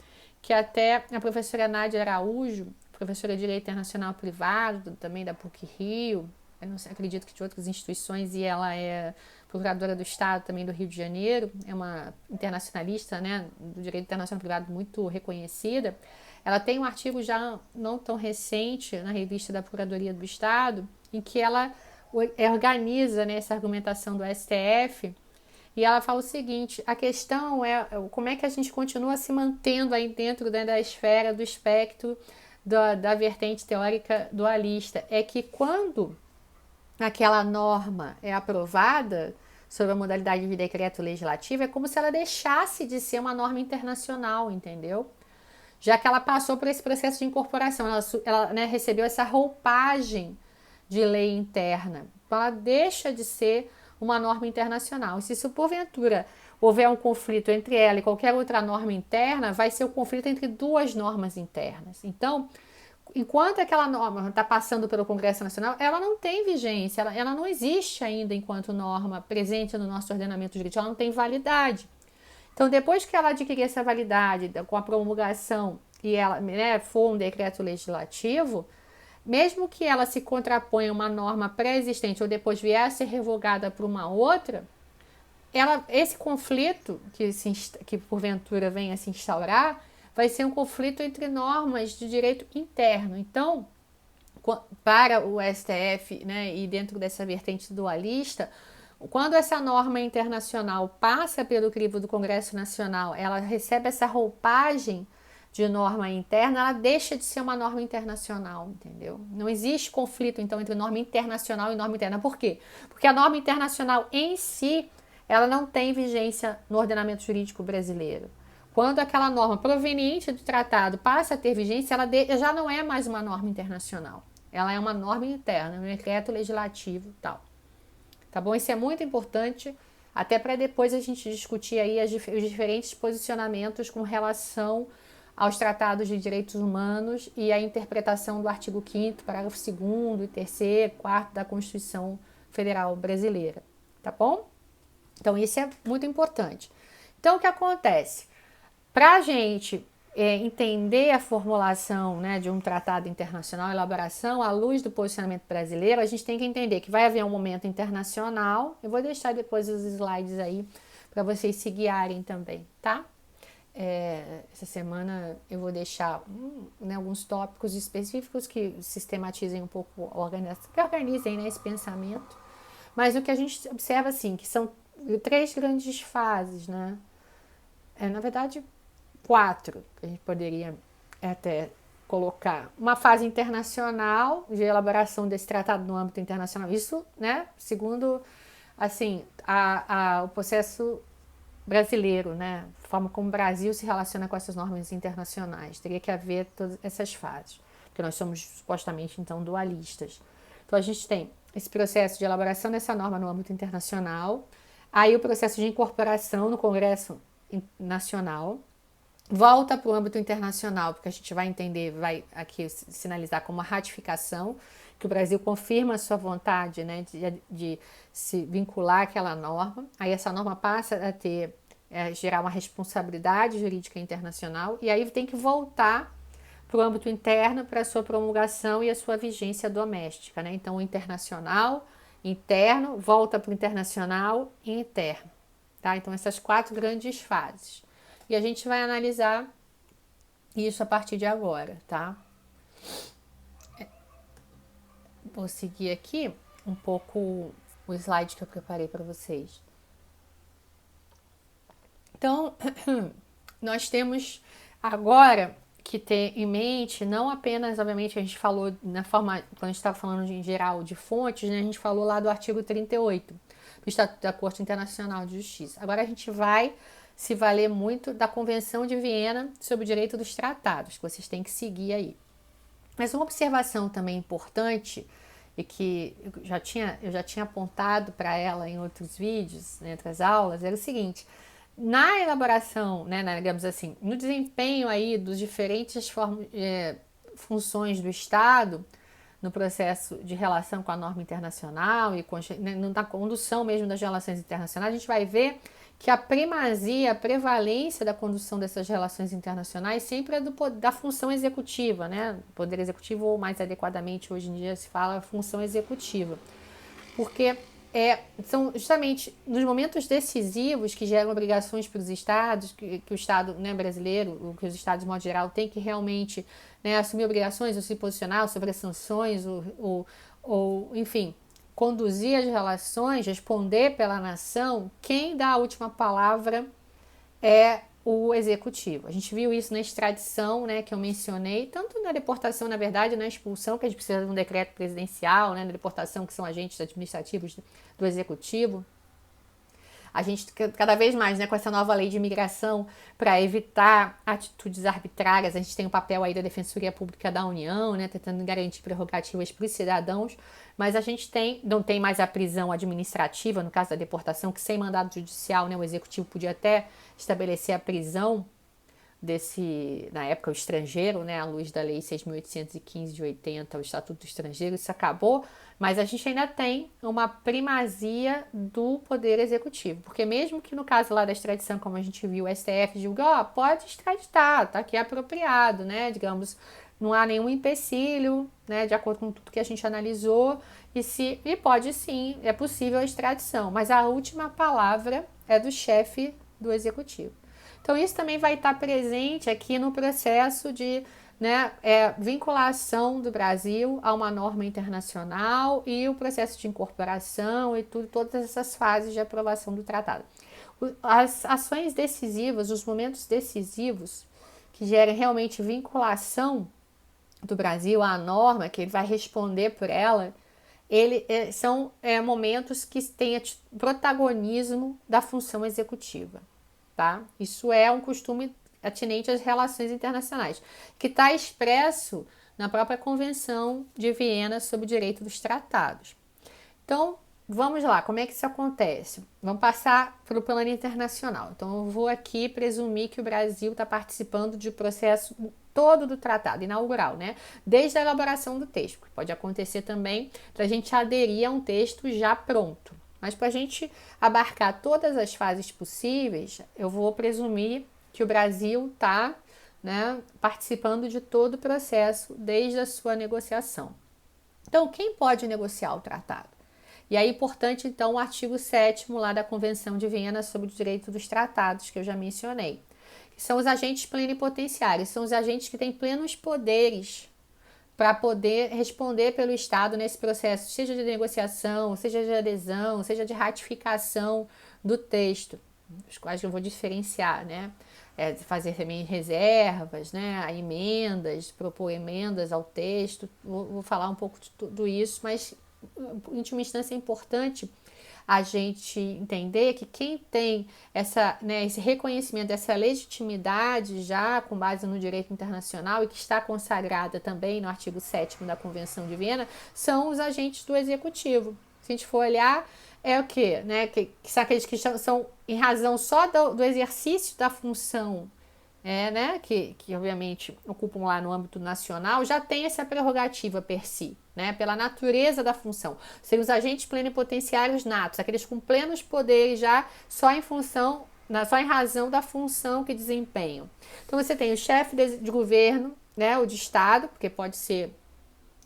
que até a professora Nádia Araújo, professora de Direito Internacional Privado, também da PUC-Rio, eu não sei, acredito que de outras instituições, e ela é procuradora do Estado também do Rio de Janeiro, é uma internacionalista, né, do direito internacional privado muito reconhecida. Ela tem um artigo já não tão recente na revista da Procuradoria do Estado, em que ela organiza, né, essa argumentação do STF, e ela fala o seguinte: a questão é como é que a gente continua se mantendo aí dentro, né, da esfera, do espectro da vertente teórica dualista. É que quando aquela norma é aprovada sobre a modalidade de decreto legislativo, é como se ela deixasse de ser uma norma internacional, entendeu? Já que ela passou por esse processo de incorporação, ela né, recebeu essa roupagem de lei interna. Então, ela deixa de ser uma norma internacional. E se isso, porventura, houver um conflito entre ela e qualquer outra norma interna, vai ser o conflito entre duas normas internas. Então, enquanto aquela norma está passando pelo Congresso Nacional, ela não tem vigência, ela não existe ainda enquanto norma presente no nosso ordenamento jurídico, ela não tem validade. Então, depois que ela adquirir essa validade com a promulgação e ela, né, for um decreto legislativo, mesmo que ela se contraponha a uma norma pré-existente ou depois vier a ser revogada por uma outra, esse conflito que porventura venha a se instaurar vai ser um conflito entre normas de direito interno. Então, para o STF, né, e dentro dessa vertente dualista, quando essa norma internacional passa pelo crivo do Congresso Nacional, ela recebe essa roupagem de norma interna, ela deixa de ser uma norma internacional, entendeu? Não existe conflito, então, entre norma internacional e norma interna. Por quê? Porque a norma internacional em si, ela não tem vigência no ordenamento jurídico brasileiro. Quando aquela norma proveniente do tratado passa a ter vigência, ela já não é mais uma norma internacional. Ela é uma norma interna, um decreto legislativo e tal. Tá bom? Isso é muito importante, até para depois a gente discutir aí os diferentes posicionamentos com relação aos tratados de direitos humanos e a interpretação do artigo 5º, parágrafo 2º, 3º, 4º da Constituição Federal Brasileira. Tá bom? Então, isso é muito importante. Então, o que acontece? Para a gente entender a formulação, né, de um tratado internacional, a elaboração à luz do posicionamento brasileiro, a gente tem que entender que vai haver um momento internacional. Eu vou deixar depois os slides aí para vocês se guiarem também, tá? Essa semana eu vou deixar né, alguns tópicos específicos que sistematizem um pouco, que organizem, né, esse pensamento. Mas o que a gente observa, assim, que são 3 grandes fases, né? Na verdade, 4, que a gente poderia até colocar. Uma fase internacional, de elaboração desse tratado no âmbito internacional. Isso, né, segundo, assim, o processo brasileiro, né, a forma como o Brasil se relaciona com essas normas internacionais. Teria que haver todas essas fases, porque nós somos supostamente, então, dualistas. Então, a gente tem esse processo de elaboração dessa norma no âmbito internacional, aí o processo de incorporação no Congresso Nacional, volta para o âmbito internacional, porque a gente vai entender, vai aqui sinalizar como uma ratificação, que o Brasil confirma a sua vontade, né, de se vincular àquela norma. Aí essa norma passa a ter, gerar uma responsabilidade jurídica internacional, e aí tem que voltar para o âmbito interno para a sua promulgação e a sua vigência doméstica, né? Então, o internacional, interno, volta para o internacional e interno, tá? Então, essas 4 grandes fases. E a gente vai analisar isso a partir de agora, tá? vou seguir aqui um pouco o slide que eu preparei para vocês. Então, nós temos agora que ter em mente, não apenas, obviamente, a gente falou na forma, quando a gente estava falando em geral de fontes, né, a gente falou lá do artigo 38 do Estatuto da Corte Internacional de Justiça. Agora a gente vai se valer muito da Convenção de Viena sobre o Direito dos Tratados, que vocês têm que seguir aí. Mas uma observação também importante, e que eu já tinha apontado para ela em outros vídeos, né, outras aulas, era o seguinte: na elaboração, né, digamos assim, no desempenho aí dos diferentes funções do Estado, no processo de relação com a norma internacional e na condução mesmo das relações internacionais, a gente vai ver que a primazia, a prevalência da condução dessas relações internacionais sempre é da função executiva, né? Poder executivo, ou mais adequadamente hoje em dia se fala função executiva. Porque são justamente nos momentos decisivos que geram obrigações para os estados, que o Estado, né, brasileiro, que os estados de modo geral têm que realmente, né, assumir obrigações ou se posicionar sobre as sanções ou enfim, conduzir as relações, responder pela nação. Quem dá a última palavra é o executivo. A gente viu isso na extradição, né, que eu mencionei, tanto na deportação, na verdade, na expulsão, que a gente precisa de um decreto presidencial, né, na deportação, que são agentes administrativos do executivo. A gente, cada vez mais, né, com essa nova lei de imigração, para evitar atitudes arbitrárias, a gente tem o papel aí da Defensoria Pública da União, né, tentando garantir prerrogativas para os cidadãos, mas a gente não tem mais a prisão administrativa, no caso da deportação, que sem mandado judicial, né, o executivo podia até estabelecer a prisão na época, o estrangeiro, né, à luz da Lei 6.815 de 80, o Estatuto do Estrangeiro, isso acabou, mas a gente ainda tem uma primazia do Poder Executivo, porque mesmo que no caso lá da extradição, como a gente viu, o STF julga, pode extraditar, tá aqui apropriado, né, digamos, não há nenhum empecilho, né, de acordo com tudo que a gente analisou, e pode sim, é possível a extradição, mas a última palavra é do chefe do Executivo. Então, isso também vai estar presente aqui no processo de, né, vinculação do Brasil a uma norma internacional e o processo de incorporação e todas essas fases de aprovação do tratado. As ações decisivas, os momentos decisivos que gerem realmente vinculação do Brasil à norma, que ele vai responder por ela, são momentos que têm protagonismo da função executiva. Tá? Isso é um costume atinente às relações internacionais, que está expresso na própria Convenção de Viena sobre o Direito dos Tratados. Então, vamos lá, como é que isso acontece? Vamos passar para o plano internacional. Então, eu vou aqui presumir que o Brasil está participando do processo todo do tratado inaugural, né? Desde a elaboração do texto, que pode acontecer também para a gente aderir a um texto já pronto. Mas para a gente abarcar todas as fases possíveis, eu vou presumir que o Brasil está, né, participando de todo o processo desde a sua negociação. Então, quem pode negociar o tratado? E aí, importante, então, o artigo 7º lá da Convenção de Viena sobre o Direito dos Tratados, que eu já mencionei. Que são os agentes plenipotenciários, são os agentes que têm plenos poderes para poder responder pelo Estado nesse processo, seja de negociação, seja de adesão, seja de ratificação do texto, os quais eu vou diferenciar, né? Fazer também reservas, né? Emendas, propor emendas ao texto, vou falar um pouco de tudo isso, mas em última instância é importante a gente entender que quem tem esse reconhecimento, essa legitimidade já com base no direito internacional e que está consagrada também no artigo 7º da Convenção de Viena, são os agentes do Executivo. Se a gente for olhar, é o quê? Né? Que são aqueles que são em razão só do exercício da função, né, que obviamente ocupam lá no âmbito nacional, já tem essa prerrogativa per si, né, pela natureza da função. Seriam os agentes plenipotenciários natos, aqueles com plenos poderes já só em razão da função que desempenham. Então você tem o chefe de governo, né, o de Estado, porque pode ser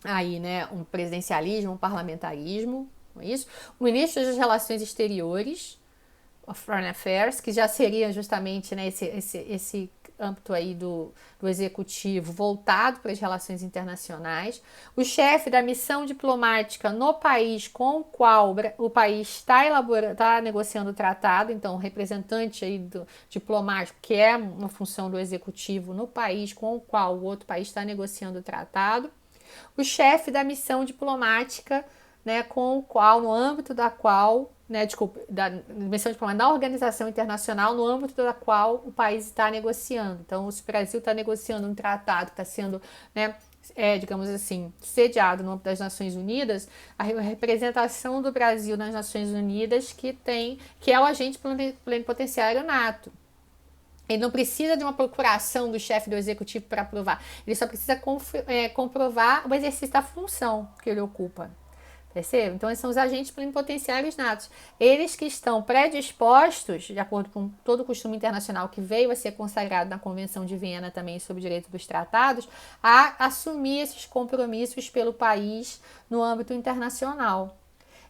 aí, né, um presidencialismo, um parlamentarismo, não é isso? O ministro das Relações Exteriores, of Foreign Affairs, que já seria justamente, né, esse âmbito aí do executivo voltado para as relações internacionais, o chefe da missão diplomática no país com o qual o país está negociando o tratado, então o representante aí do diplomático, que é uma função do executivo no país com o qual o outro país está negociando o tratado, o chefe da missão diplomática, né, com o qual, no âmbito da qual, né, desculpa, da missão diplomática da organização internacional, no âmbito da qual o país está negociando. Então, se o Brasil está negociando um tratado que está sendo, né, digamos assim, sediado no âmbito das Nações Unidas, a representação do Brasil nas Nações Unidas que é o agente plenipotenciário nato. Ele não precisa de uma procuração do chefe do executivo para aprovar. Ele só precisa comprovar o exercício da função que ele ocupa. Percebe? Então, esses são os agentes plenipotenciários natos. Eles que estão predispostos, de acordo com todo o costume internacional que veio a ser consagrado na Convenção de Viena também sobre o direito dos tratados, a assumir esses compromissos pelo país no âmbito internacional.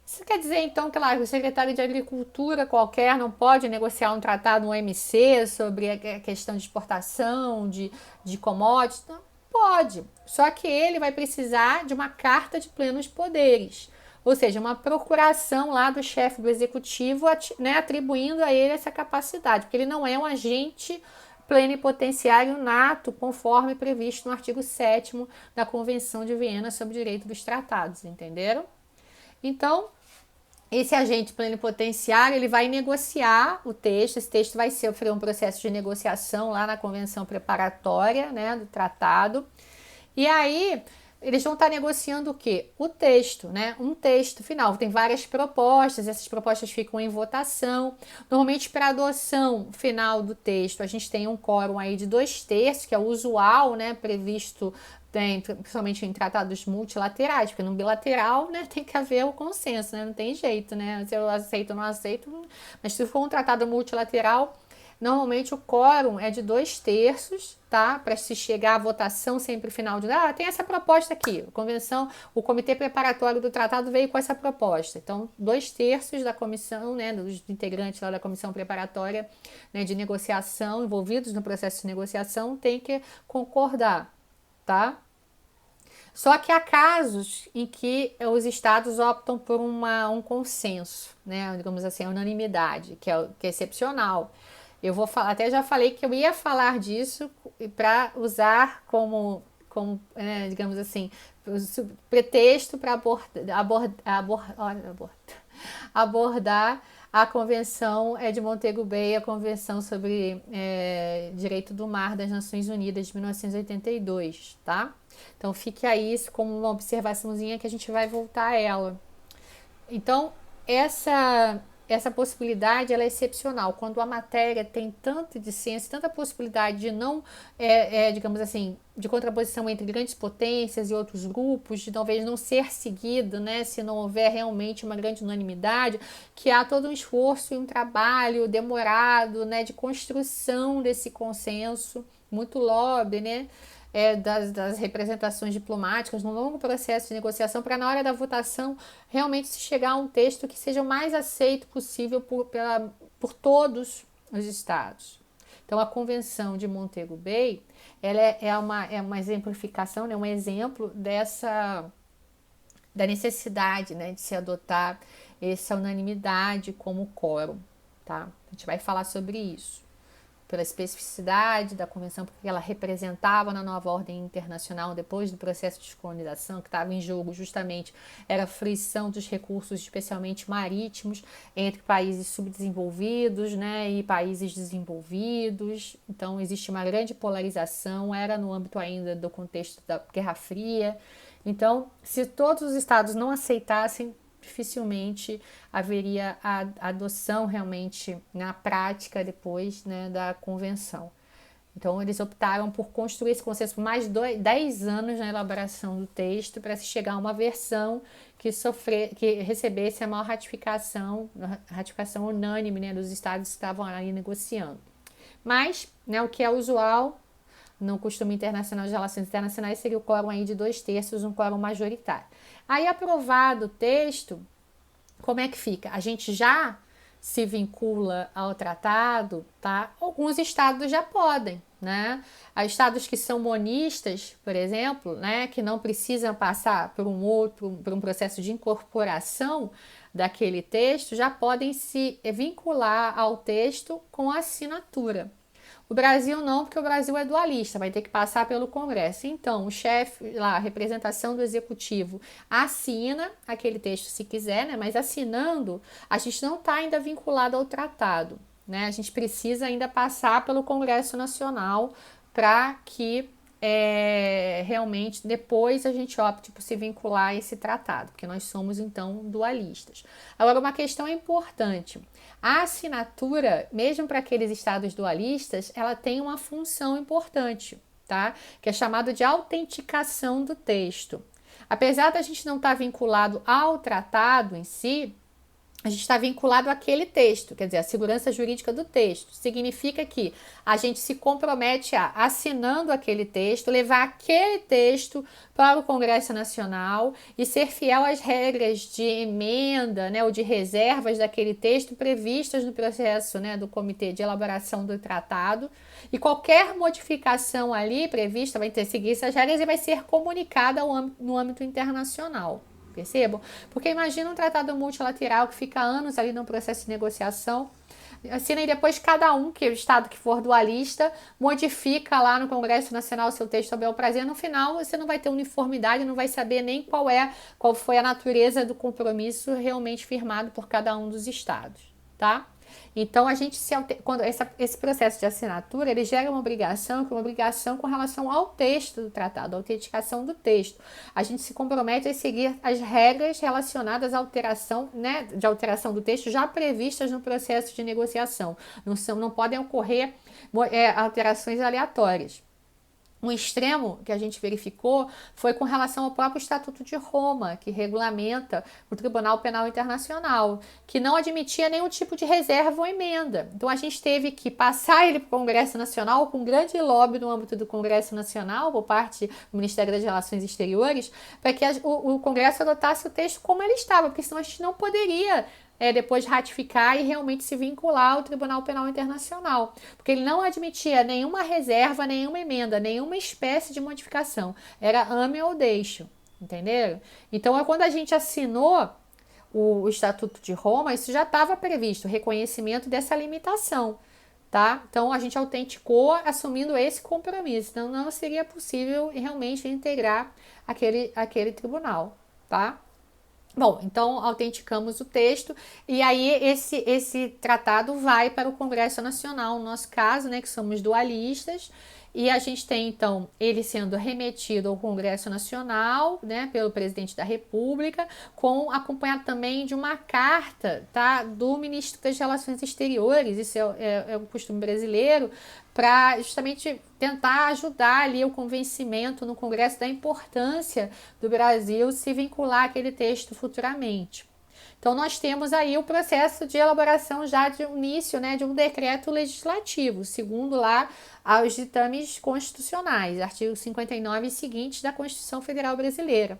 Isso quer dizer, então, que lá, o secretário de Agricultura qualquer não pode negociar um tratado, um OMC, sobre a questão de exportação, de commodities? Não, pode. Só que ele vai precisar de uma carta de plenos poderes. Ou seja, uma procuração lá do chefe do executivo, né, atribuindo a ele essa capacidade, porque ele não é um agente plenipotenciário nato, conforme previsto no artigo 7º da Convenção de Viena sobre o Direito dos Tratados, entenderam? Então, esse agente plenipotenciário, ele vai negociar o texto, esse texto vai sofrer um processo de negociação lá na convenção preparatória, né, do tratado, e aí eles vão estar negociando o quê? O texto, né? Um texto final. Tem várias propostas, essas propostas ficam em votação. Normalmente, para adoção final do texto, a gente tem um quórum aí de 2/3, que é o usual, né? Previsto, principalmente em tratados multilaterais, porque no bilateral, né, tem que haver o consenso, né? Não tem jeito, né? Se eu aceito ou não aceito. Mas se for um tratado multilateral, normalmente o quórum é de 2/3, tá? Para se chegar à votação sempre final de... tem essa proposta aqui. A convenção, o comitê preparatório do tratado veio com essa proposta. Então, 2/3 da comissão, né, dos integrantes lá da comissão preparatória, né, de negociação, envolvidos no processo de negociação, tem que concordar, tá? Só que há casos em que os estados optam por um consenso, né? Digamos assim, a unanimidade, que é excepcional. Eu vou falar, até já falei que eu ia falar disso para usar como digamos assim, pretexto para abordar a Convenção de Montego Bay, a Convenção sobre Direito do Mar das Nações Unidas de 1982, tá? Então fique aí isso como uma observaçãozinha que a gente vai voltar a ela. Então, essa possibilidade ela é excepcional. Quando a matéria tem tanto dissenso, tanta possibilidade de não, digamos assim, de contraposição entre grandes potências e outros grupos, de talvez não ser seguido, né, se não houver realmente uma grande unanimidade, que há todo um esforço e um trabalho demorado, né, de construção desse consenso, muito lobby, né, das representações diplomáticas, num longo processo de negociação, para na hora da votação realmente se chegar a um texto que seja o mais aceito possível por todos os estados. Então, a Convenção de Montego Bay ela é uma exemplificação, né, um exemplo da necessidade, né, de se adotar essa unanimidade como quórum. Tá? A gente vai falar sobre isso. Pela especificidade da convenção, porque ela representava na nova ordem internacional, depois do processo de descolonização, que estava em jogo justamente, era a fruição dos recursos, especialmente marítimos, entre países subdesenvolvidos, né, e países desenvolvidos. Então, existe uma grande polarização, era no âmbito ainda do contexto da Guerra Fria. Então, se todos os estados não aceitassem, dificilmente haveria a adoção realmente na prática depois, né, da convenção. Então, eles optaram por construir esse consenso por mais 10 anos na elaboração do texto para se chegar a uma versão que recebesse a maior ratificação unânime, né, dos estados que estavam aí negociando. Mas, né, o que é usual no costume internacional de relações internacionais seria o quórum aí de 2/3, um quórum majoritário. Aí, aprovado o texto, como é que fica? A gente já se vincula ao tratado, tá? Alguns estados já podem, né? Há estados que são monistas, por exemplo, né, que não precisam passar por um processo de incorporação daquele texto, já podem se vincular ao texto com assinatura. O Brasil não, porque o Brasil é dualista, vai ter que passar pelo Congresso. Então, o chefe, lá, a representação do executivo, assina aquele texto se quiser, né? Mas assinando, a gente não está ainda vinculado ao tratado, né? A gente precisa ainda passar pelo Congresso Nacional para que realmente depois a gente opte por se vincular a esse tratado, porque nós somos então dualistas. Agora, uma questão importante: a assinatura, mesmo para aqueles estados dualistas, ela tem uma função importante, tá? Que é chamada de autenticação do texto. Apesar da gente não estar vinculado ao tratado em si, a gente está vinculado àquele texto, quer dizer, a segurança jurídica do texto. Significa que a gente se compromete a, assinando aquele texto, levar aquele texto para o Congresso Nacional e ser fiel às regras de emenda, né, ou de reservas daquele texto previstas no processo, né, do Comitê de Elaboração do Tratado. E qualquer modificação ali prevista vai ter que seguir essas regras e vai ser comunicada no âmbito internacional. Percebam? Porque imagina um tratado multilateral que fica anos ali no processo de negociação, assina e depois cada um, que é o estado que for dualista, modifica lá no Congresso Nacional o seu texto ao bel prazer. No final, você não vai ter uniformidade, não vai saber nem qual foi a natureza do compromisso realmente firmado por cada um dos estados, tá? Então, a gente quando esse processo de assinatura, ele gera uma obrigação com relação ao texto do tratado, a autenticação do texto. A gente se compromete a seguir as regras relacionadas à alteração, né, de alteração do texto já previstas no processo de negociação. Não podem ocorrer alterações aleatórias. Um extremo que a gente verificou foi com relação ao próprio Estatuto de Roma, que regulamenta o Tribunal Penal Internacional, que não admitia nenhum tipo de reserva ou emenda. Então a gente teve que passar ele para o Congresso Nacional com grande lobby no âmbito do Congresso Nacional, por parte do Ministério das Relações Exteriores, para que o Congresso adotasse o texto como ele estava, porque senão a gente não poderia depois ratificar e realmente se vincular ao Tribunal Penal Internacional, porque ele não admitia nenhuma reserva, nenhuma emenda, nenhuma espécie de modificação, era ame ou deixe, entenderam? Então, quando a gente assinou o Estatuto de Roma, isso já estava previsto, o reconhecimento dessa limitação, tá? Então, a gente autenticou assumindo esse compromisso, então não seria possível realmente integrar aquele tribunal, tá? Bom, então autenticamos o texto e aí esse tratado vai para o Congresso Nacional, no nosso caso, né, que somos dualistas, e a gente tem então ele sendo remetido ao Congresso Nacional, né, pelo presidente da República, acompanhado também de uma carta, tá, do ministro das Relações Exteriores. Isso é um costume brasileiro, para justamente tentar ajudar ali o convencimento no Congresso da importância do Brasil se vincular àquele texto futuramente. Então, nós temos aí o processo de elaboração já de início, né, de um decreto legislativo, segundo lá aos ditames constitucionais, artigo 59 e seguintes da Constituição Federal Brasileira.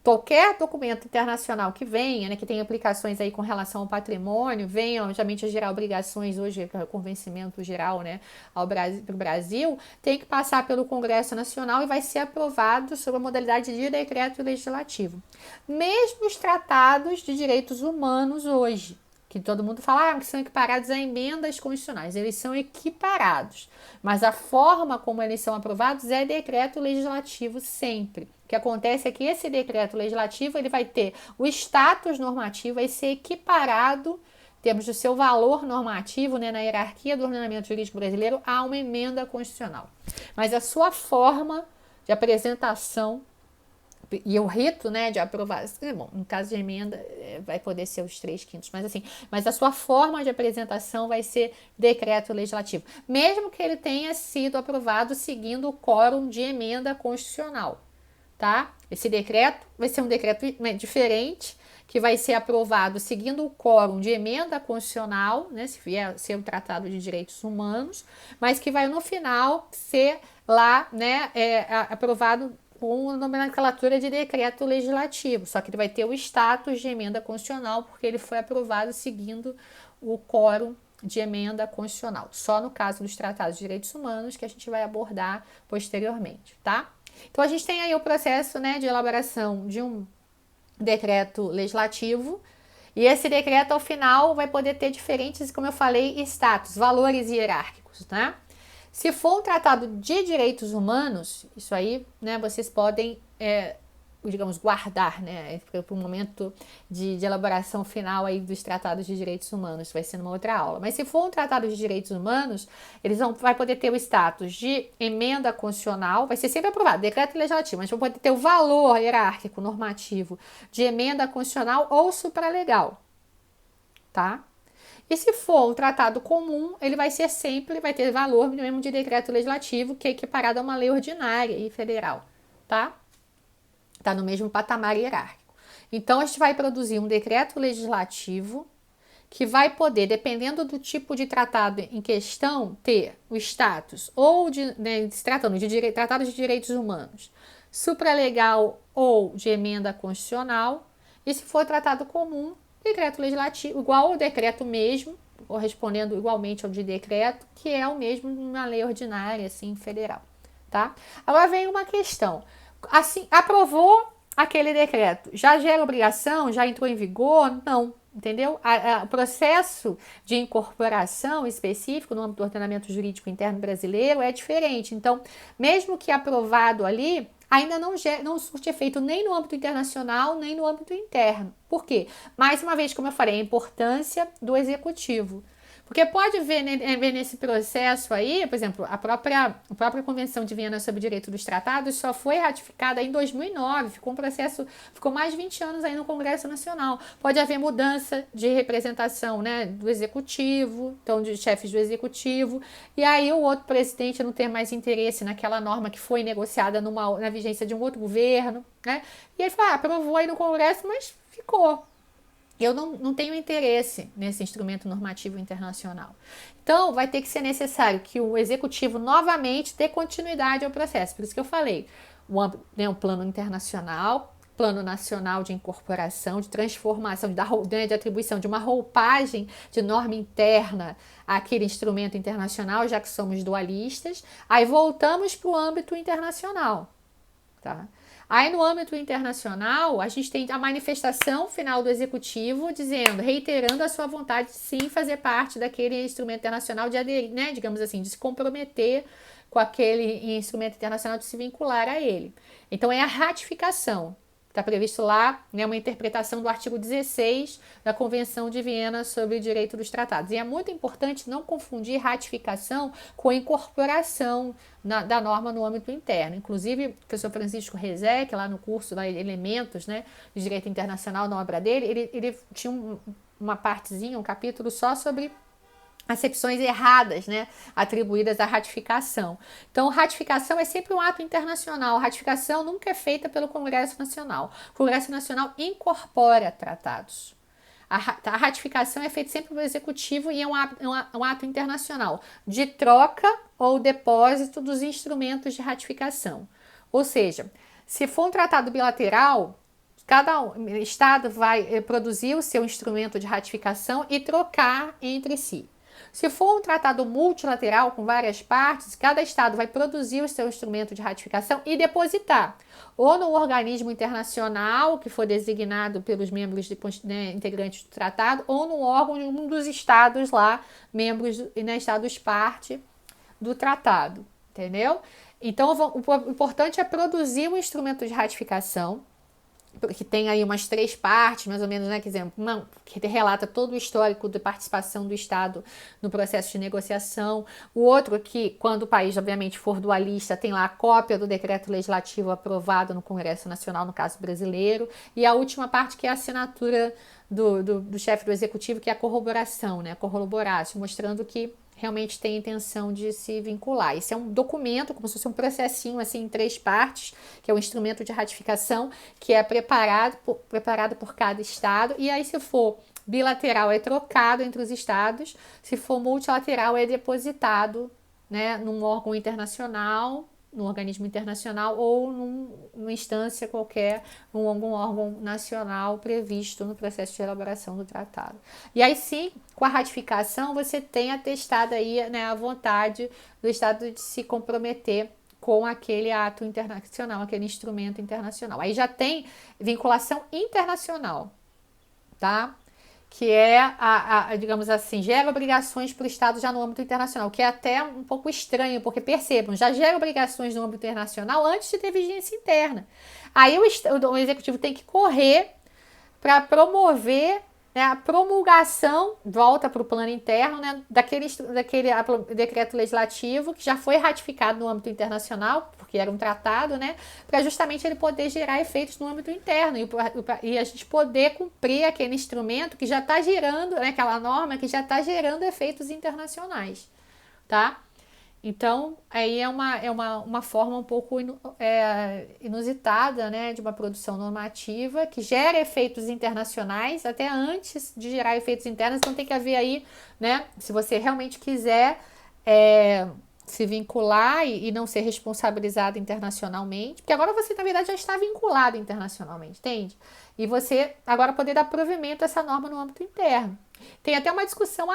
Qualquer documento internacional que venha, né, que tenha aplicações aí com relação ao patrimônio, venha, obviamente, a gerar obrigações hoje, convencimento geral, né, para o Brasil, tem que passar pelo Congresso Nacional e vai ser aprovado sob a modalidade de decreto legislativo. Mesmo os tratados de direitos humanos hoje, que todo mundo fala que são equiparados a emendas constitucionais, eles são equiparados, mas a forma como eles são aprovados é decreto legislativo sempre. O que acontece é que esse decreto legislativo ele vai ter o status normativo, vai ser equiparado, em termos do seu valor normativo, né, na hierarquia do ordenamento jurídico brasileiro, a uma emenda constitucional. Mas a sua forma de apresentação e o rito, né, de aprovação, bom, no caso de emenda vai poder ser os 3/5, mas a sua forma de apresentação vai ser decreto legislativo, mesmo que ele tenha sido aprovado seguindo o quórum de emenda constitucional, tá? Esse decreto vai ser um decreto diferente, que vai ser aprovado seguindo o quórum de emenda constitucional, né, se vier ser um tratado de direitos humanos, mas que vai no final ser lá, né, aprovado com nomenclatura de decreto legislativo, só que ele vai ter o status de emenda constitucional porque ele foi aprovado seguindo o quórum de emenda constitucional, só no caso dos tratados de direitos humanos, que a gente vai abordar posteriormente, tá? Então, a gente tem aí o processo, né, de elaboração de um decreto legislativo, e esse decreto, ao final, vai poder ter diferentes, como eu falei, status, valores hierárquicos, né? Se for um tratado de direitos humanos, isso aí, né, vocês podem, digamos, guardar, né, para o momento de elaboração final aí dos tratados de direitos humanos, vai ser numa outra aula. Mas se for um tratado de direitos humanos, vai poder ter o status de emenda constitucional, vai ser sempre aprovado, decreto legislativo, mas vai poder ter o valor hierárquico normativo de emenda constitucional ou supralegal, tá? E se for um tratado comum, ele vai ter valor mesmo de decreto legislativo, que é equiparado a uma lei ordinária e federal, tá? Tá no mesmo patamar hierárquico. Então, a gente vai produzir um decreto legislativo que vai poder, dependendo do tipo de tratado em questão, ter o status ou se tratando de tratado de direitos humanos, supralegal ou de emenda constitucional, e se for tratado comum, decreto legislativo, igual ao decreto mesmo, correspondendo igualmente ao de decreto, que é o mesmo numa lei ordinária, assim, federal, tá? Agora vem uma questão. Assim, aprovou aquele decreto, já gera obrigação? Já entrou em vigor? Não, entendeu? O processo de incorporação específico no âmbito do ordenamento jurídico interno brasileiro é diferente. Então, mesmo que aprovado ali, ainda não surte efeito nem no âmbito internacional, nem no âmbito interno. Por quê? Mais uma vez, como eu falei, a importância do executivo. Porque pode ver nesse processo aí, por exemplo, a própria Convenção de Viena sobre o Direito dos Tratados só foi ratificada em 2009, ficou mais de 20 anos aí no Congresso Nacional. Pode haver mudança de representação, né, do executivo, então de chefes do executivo, e aí o outro presidente não ter mais interesse naquela norma que foi negociada na vigência de um outro governo, né? E ele fala, aprovou aí no Congresso, mas ficou. Eu não tenho interesse nesse instrumento normativo internacional. Então, vai ter que ser necessário que o executivo novamente dê continuidade ao processo. Por isso que eu falei, o plano internacional, plano nacional de incorporação, de transformação, de atribuição de uma roupagem de norma interna àquele instrumento internacional, já que somos dualistas. Aí voltamos para o âmbito internacional, tá? Aí, no âmbito internacional, a gente tem a manifestação final do executivo reiterando a sua vontade de sim fazer parte daquele instrumento internacional, de aderir, né, digamos assim, de se comprometer com aquele instrumento internacional, de se vincular a ele. Então, é a ratificação. Está previsto lá, né, uma interpretação do artigo 16 da Convenção de Viena sobre o Direito dos Tratados. E é muito importante não confundir ratificação com incorporação da norma no âmbito interno. Inclusive, o professor Francisco Rezec, lá no curso lá, Elementos, né, de Direito Internacional, na obra dele, ele tinha uma partezinha, um capítulo só sobre acepções erradas, né, atribuídas à ratificação. Então, ratificação é sempre um ato internacional. A ratificação nunca é feita pelo Congresso Nacional. O Congresso Nacional incorpora tratados. A ratificação é feita sempre pelo Executivo e é um ato internacional de troca ou depósito dos instrumentos de ratificação. Ou seja, se for um tratado bilateral, cada Estado vai produzir o seu instrumento de ratificação e trocar entre si. Se for um tratado multilateral com várias partes, cada Estado vai produzir o seu instrumento de ratificação e depositar ou no organismo internacional que for designado pelos membros integrantes do tratado, ou no órgão de um dos Estados lá, membros, né, Estados parte do tratado, entendeu? Então, o importante é produzir um instrumento de ratificação, que tem aí umas 3 partes, mais ou menos, né? Quer dizer, que relata todo o histórico de participação do Estado no processo de negociação. O outro que, quando o país, obviamente, for dualista, tem lá a cópia do decreto legislativo aprovado no Congresso Nacional, no caso brasileiro. E a última parte, que é a assinatura do chefe do Executivo, que é a corroboração, né? Corroborácio, mostrando que realmente tem intenção de se vincular. Esse é um documento, como se fosse um processinho assim, em 3 partes, que é o instrumento de ratificação, que é preparado por cada Estado, e aí, se for bilateral, é trocado entre os Estados, se for multilateral, é depositado, né, num órgão internacional, num organismo internacional ou numa instância qualquer, algum órgão nacional previsto no processo de elaboração do tratado. E aí sim, com a ratificação, você tem atestado aí, né, a vontade do Estado de se comprometer com aquele ato internacional, aquele instrumento internacional. Aí já tem vinculação internacional, tá? Que é, digamos assim, gera obrigações para o Estado já no âmbito internacional, que é até um pouco estranho, porque percebam, já gera obrigações no âmbito internacional antes de ter vigência interna. Aí o Executivo tem que correr para promover, né, a promulgação, volta para o plano interno, né, daquele decreto legislativo que já foi ratificado no âmbito internacional, porque era um tratado, né, para justamente ele poder gerar efeitos no âmbito interno e a gente poder cumprir aquele instrumento que já está gerando, né, aquela norma que já está gerando efeitos internacionais, tá? Então, aí é uma forma um pouco inusitada, né, de uma produção normativa que gera efeitos internacionais até antes de gerar efeitos internos. Então, tem que haver aí, né, se você realmente quiser se vincular e não ser responsabilizado internacionalmente, porque agora você, na verdade, já está vinculado internacionalmente, entende? E você agora poder dar provimento a essa norma no âmbito interno. Tem até uma discussão,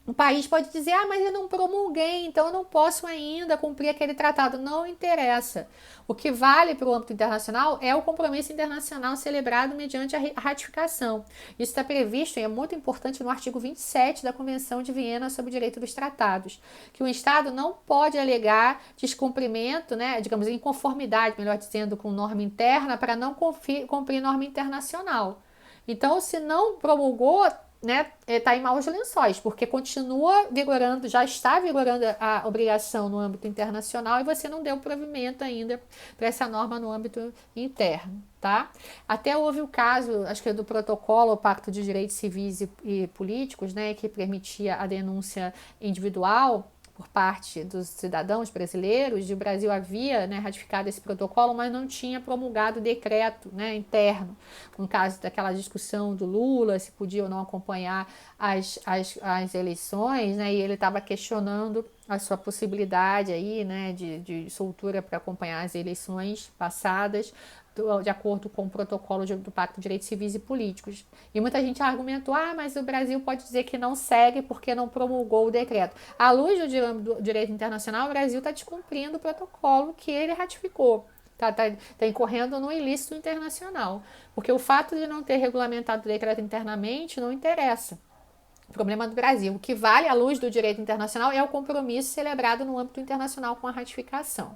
o país pode dizer, mas eu não promulguei, então eu não posso ainda cumprir aquele tratado. Não interessa. O que vale para o âmbito internacional é o compromisso internacional celebrado mediante a ratificação. Isso está previsto e é muito importante no artigo 27 da Convenção de Viena sobre o Direito dos Tratados, que o Estado não pode alegar descumprimento, né, digamos, inconformidade, melhor dizendo, com norma interna para não cumprir norma internacional. Então, se não promulgou, né, está em maus lençóis, porque continua vigorando, já está vigorando a obrigação no âmbito internacional e você não deu provimento ainda para essa norma no âmbito interno, tá? Até houve o caso, acho que é do protocolo, o Pacto de Direitos Civis e Políticos, né, que permitia a denúncia individual por parte dos cidadãos brasileiros, e o Brasil havia, né, ratificado esse protocolo, mas não tinha promulgado o decreto, né, interno, no caso daquela discussão do Lula, se podia ou não acompanhar as eleições, né, e ele estava questionando a sua possibilidade aí, né, de soltura para acompanhar as eleições passadas, de acordo com o protocolo do Pacto de Direitos Civis e Políticos. E muita gente argumentou, mas o Brasil pode dizer que não segue porque não promulgou o decreto. À luz do direito internacional, o Brasil está descumprindo o protocolo que ele ratificou. Está incorrendo no ilícito internacional. Porque o fato de não ter regulamentado o decreto internamente não interessa. O problema do Brasil. O que vale à luz do direito internacional é o compromisso celebrado no âmbito internacional com a ratificação.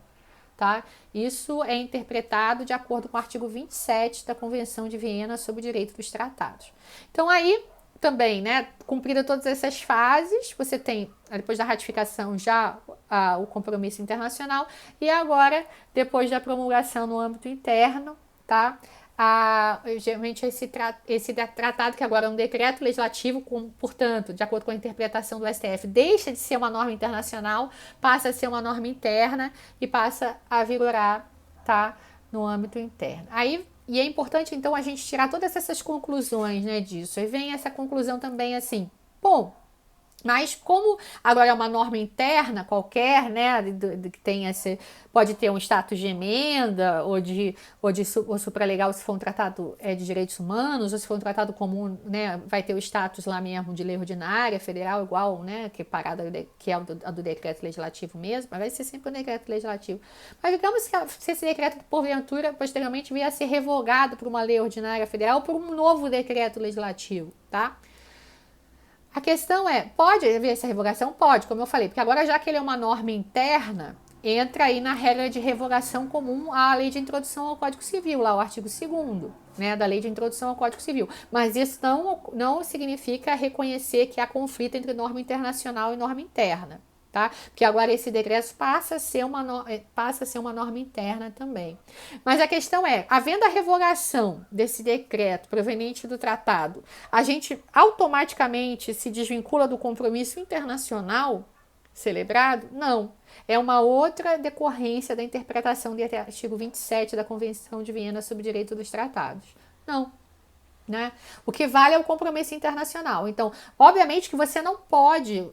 Tá? Isso é interpretado de acordo com o artigo 27 da Convenção de Viena sobre o Direito dos Tratados. Então, aí também, né, cumprida todas essas fases, você tem, depois da ratificação, já o compromisso internacional, e agora, depois da promulgação no âmbito interno, tá? Geralmente esse tratado, que agora é um decreto legislativo, portanto, de acordo com a interpretação do STF, deixa de ser uma norma internacional, passa a ser uma norma interna e passa a vigorar, tá, no âmbito interno. E é importante, então, a gente tirar todas essas conclusões, né, disso. Aí vem essa conclusão também assim, mas como agora é uma norma interna qualquer, né, que tem pode ter um status de emenda ou supralegal se for um tratado de direitos humanos, ou se for um tratado comum, né, vai ter o status lá mesmo de lei ordinária federal igual, né, que é a do decreto legislativo mesmo, mas vai ser sempre um decreto legislativo. Mas digamos que se esse decreto porventura posteriormente vier a ser revogado por uma lei ordinária federal ou por um novo decreto legislativo, tá? A questão é, pode haver essa revogação? Pode, como eu falei, porque agora já que ele é uma norma interna, entra aí na regra de revogação comum à lei de introdução ao Código Civil, lá o artigo 2º, né, da lei de introdução ao Código Civil. Mas isso não significa reconhecer que há conflito entre norma internacional e norma interna. Tá? Porque agora esse decreto passa a ser uma norma interna também. Mas a questão é, havendo a revogação desse decreto proveniente do tratado, a gente automaticamente se desvincula do compromisso internacional celebrado? Não. É uma outra decorrência da interpretação do artigo 27 da Convenção de Viena sobre o Direito dos Tratados. Não. né? O que vale é o compromisso internacional. Então, obviamente que você não pode,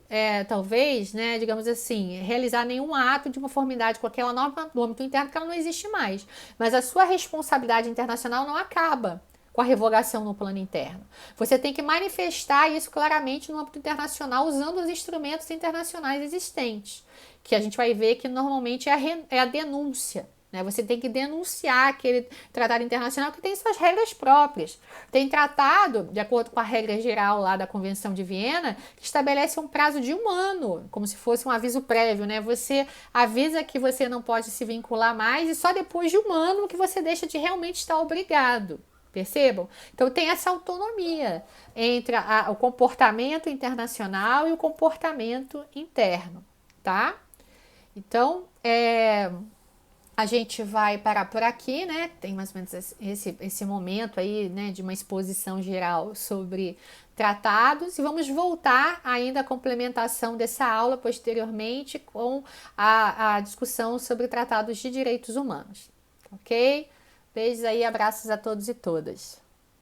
talvez, né, digamos assim, realizar nenhum ato de conformidade com aquela norma do âmbito interno, porque ela não existe mais. Mas a sua responsabilidade internacional não acaba com a revogação no plano interno. Você tem que manifestar isso claramente no âmbito internacional usando os instrumentos internacionais existentes, que a gente vai ver que normalmente é a denúncia. Você tem que denunciar aquele tratado internacional que tem suas regras próprias. Tem tratado, de acordo com a regra geral lá da Convenção de Viena, que estabelece um prazo de 1 ano, como se fosse um aviso prévio, né? Você avisa que você não pode se vincular mais e só depois de 1 ano que você deixa de realmente estar obrigado. Percebam? Então tem essa autonomia entre o comportamento internacional e o comportamento interno, tá? Então, a gente vai parar por aqui, né? Tem mais ou menos esse momento aí, né, de uma exposição geral sobre tratados, e vamos voltar ainda à complementação dessa aula posteriormente com a discussão sobre tratados de direitos humanos, ok? Beijos aí, abraços a todos e todas.